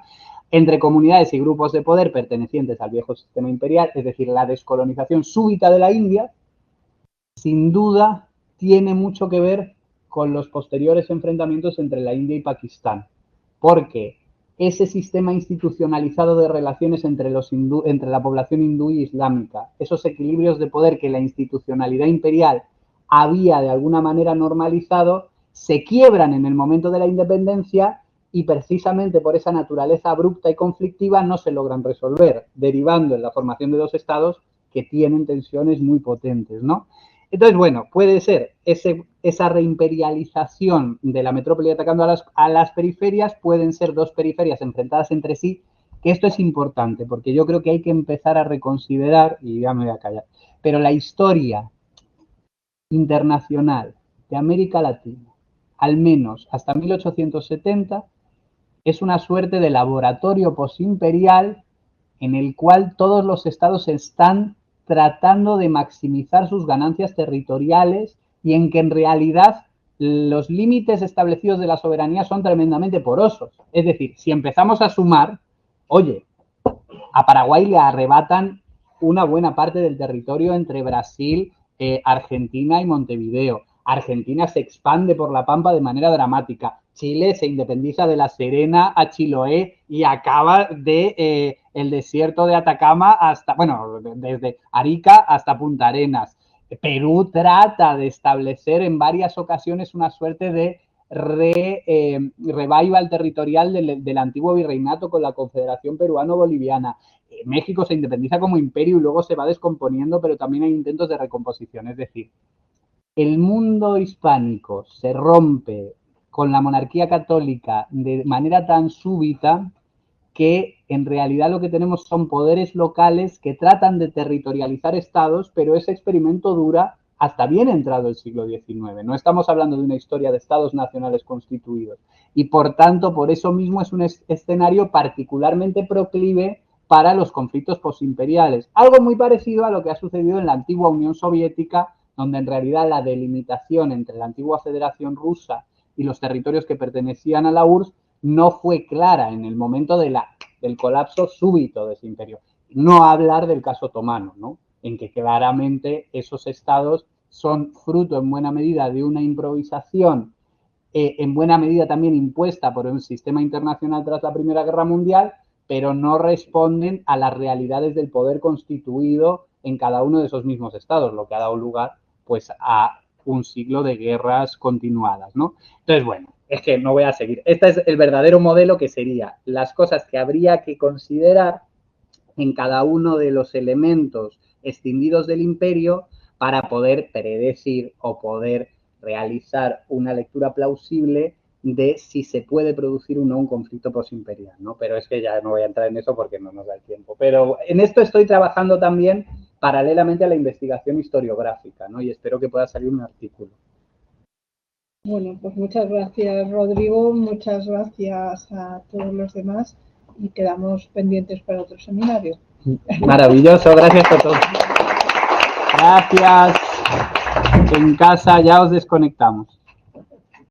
entre comunidades y grupos de poder pertenecientes al viejo sistema imperial, es decir, la descolonización súbita de la India, sin duda tiene mucho que ver con los posteriores enfrentamientos entre la India y Pakistán, porque ese sistema institucionalizado de relaciones entre la población hindú y islámica, esos equilibrios de poder que la institucionalidad imperial había de alguna manera normalizado, se quiebran en el momento de la independencia y precisamente por esa naturaleza abrupta y conflictiva no se logran resolver, derivando en la formación de dos estados que tienen tensiones muy potentes, ¿no? Entonces, bueno, puede ser esa reimperialización de la metrópoli atacando a las periferias, pueden ser dos periferias enfrentadas entre sí, que esto es importante, porque yo creo que hay que empezar a reconsiderar, y ya me voy a callar, pero la historia internacional de América Latina, al menos hasta 1870, es una suerte de laboratorio posimperial en el cual todos los estados están tratando de maximizar sus ganancias territoriales y en que en realidad los límites establecidos de la soberanía son tremendamente porosos. Es decir, si empezamos a sumar, oye, a Paraguay le arrebatan una buena parte del territorio entre Brasil, Argentina y Montevideo. Argentina se expande por la Pampa de manera dramática. Chile se independiza de La Serena a Chiloé y acaba de el desierto de Atacama hasta, bueno, desde Arica hasta Punta Arenas. Perú trata de establecer en varias ocasiones una suerte de revival territorial del antiguo virreinato con la Confederación Peruano-Boliviana. México se independiza como imperio y luego se va descomponiendo, pero también hay intentos de recomposición. Es decir, el mundo hispánico se rompe con la monarquía católica de manera tan súbita que en realidad lo que tenemos son poderes locales que tratan de territorializar estados, pero ese experimento dura hasta bien entrado el siglo XIX. No estamos hablando de una historia de estados nacionales constituidos. Y por tanto, por eso mismo es un escenario particularmente proclive para los conflictos posimperiales. Algo muy parecido a lo que ha sucedido en la antigua Unión Soviética, donde en realidad la delimitación entre la antigua Federación Rusa y los territorios que pertenecían a la URSS no fue clara en el momento del colapso súbito de ese imperio. No hablar del caso otomano, ¿no? En que claramente esos estados son fruto en buena medida de una improvisación, en buena medida también impuesta por un sistema internacional tras la Primera Guerra Mundial, pero no responden a las realidades del poder constituido en cada uno de esos mismos estados, lo que ha dado lugar pues a un siglo de guerras continuadas, ¿no? Entonces, bueno, es que no voy a seguir. Este es el verdadero modelo, que sería las cosas que habría que considerar en cada uno de los elementos escindidos del imperio para poder predecir o poder realizar una lectura plausible de si se puede producir o no un conflicto posimperial, ¿no? Pero es que ya no voy a entrar en eso porque no nos da el tiempo. Pero en esto estoy trabajando también paralelamente a la investigación historiográfica, ¿no? Y espero que pueda salir un artículo. Bueno, pues muchas gracias, Rodrigo, muchas gracias a todos los demás y quedamos pendientes para otro seminario. Maravilloso, gracias a todos. Gracias. En casa ya os desconectamos.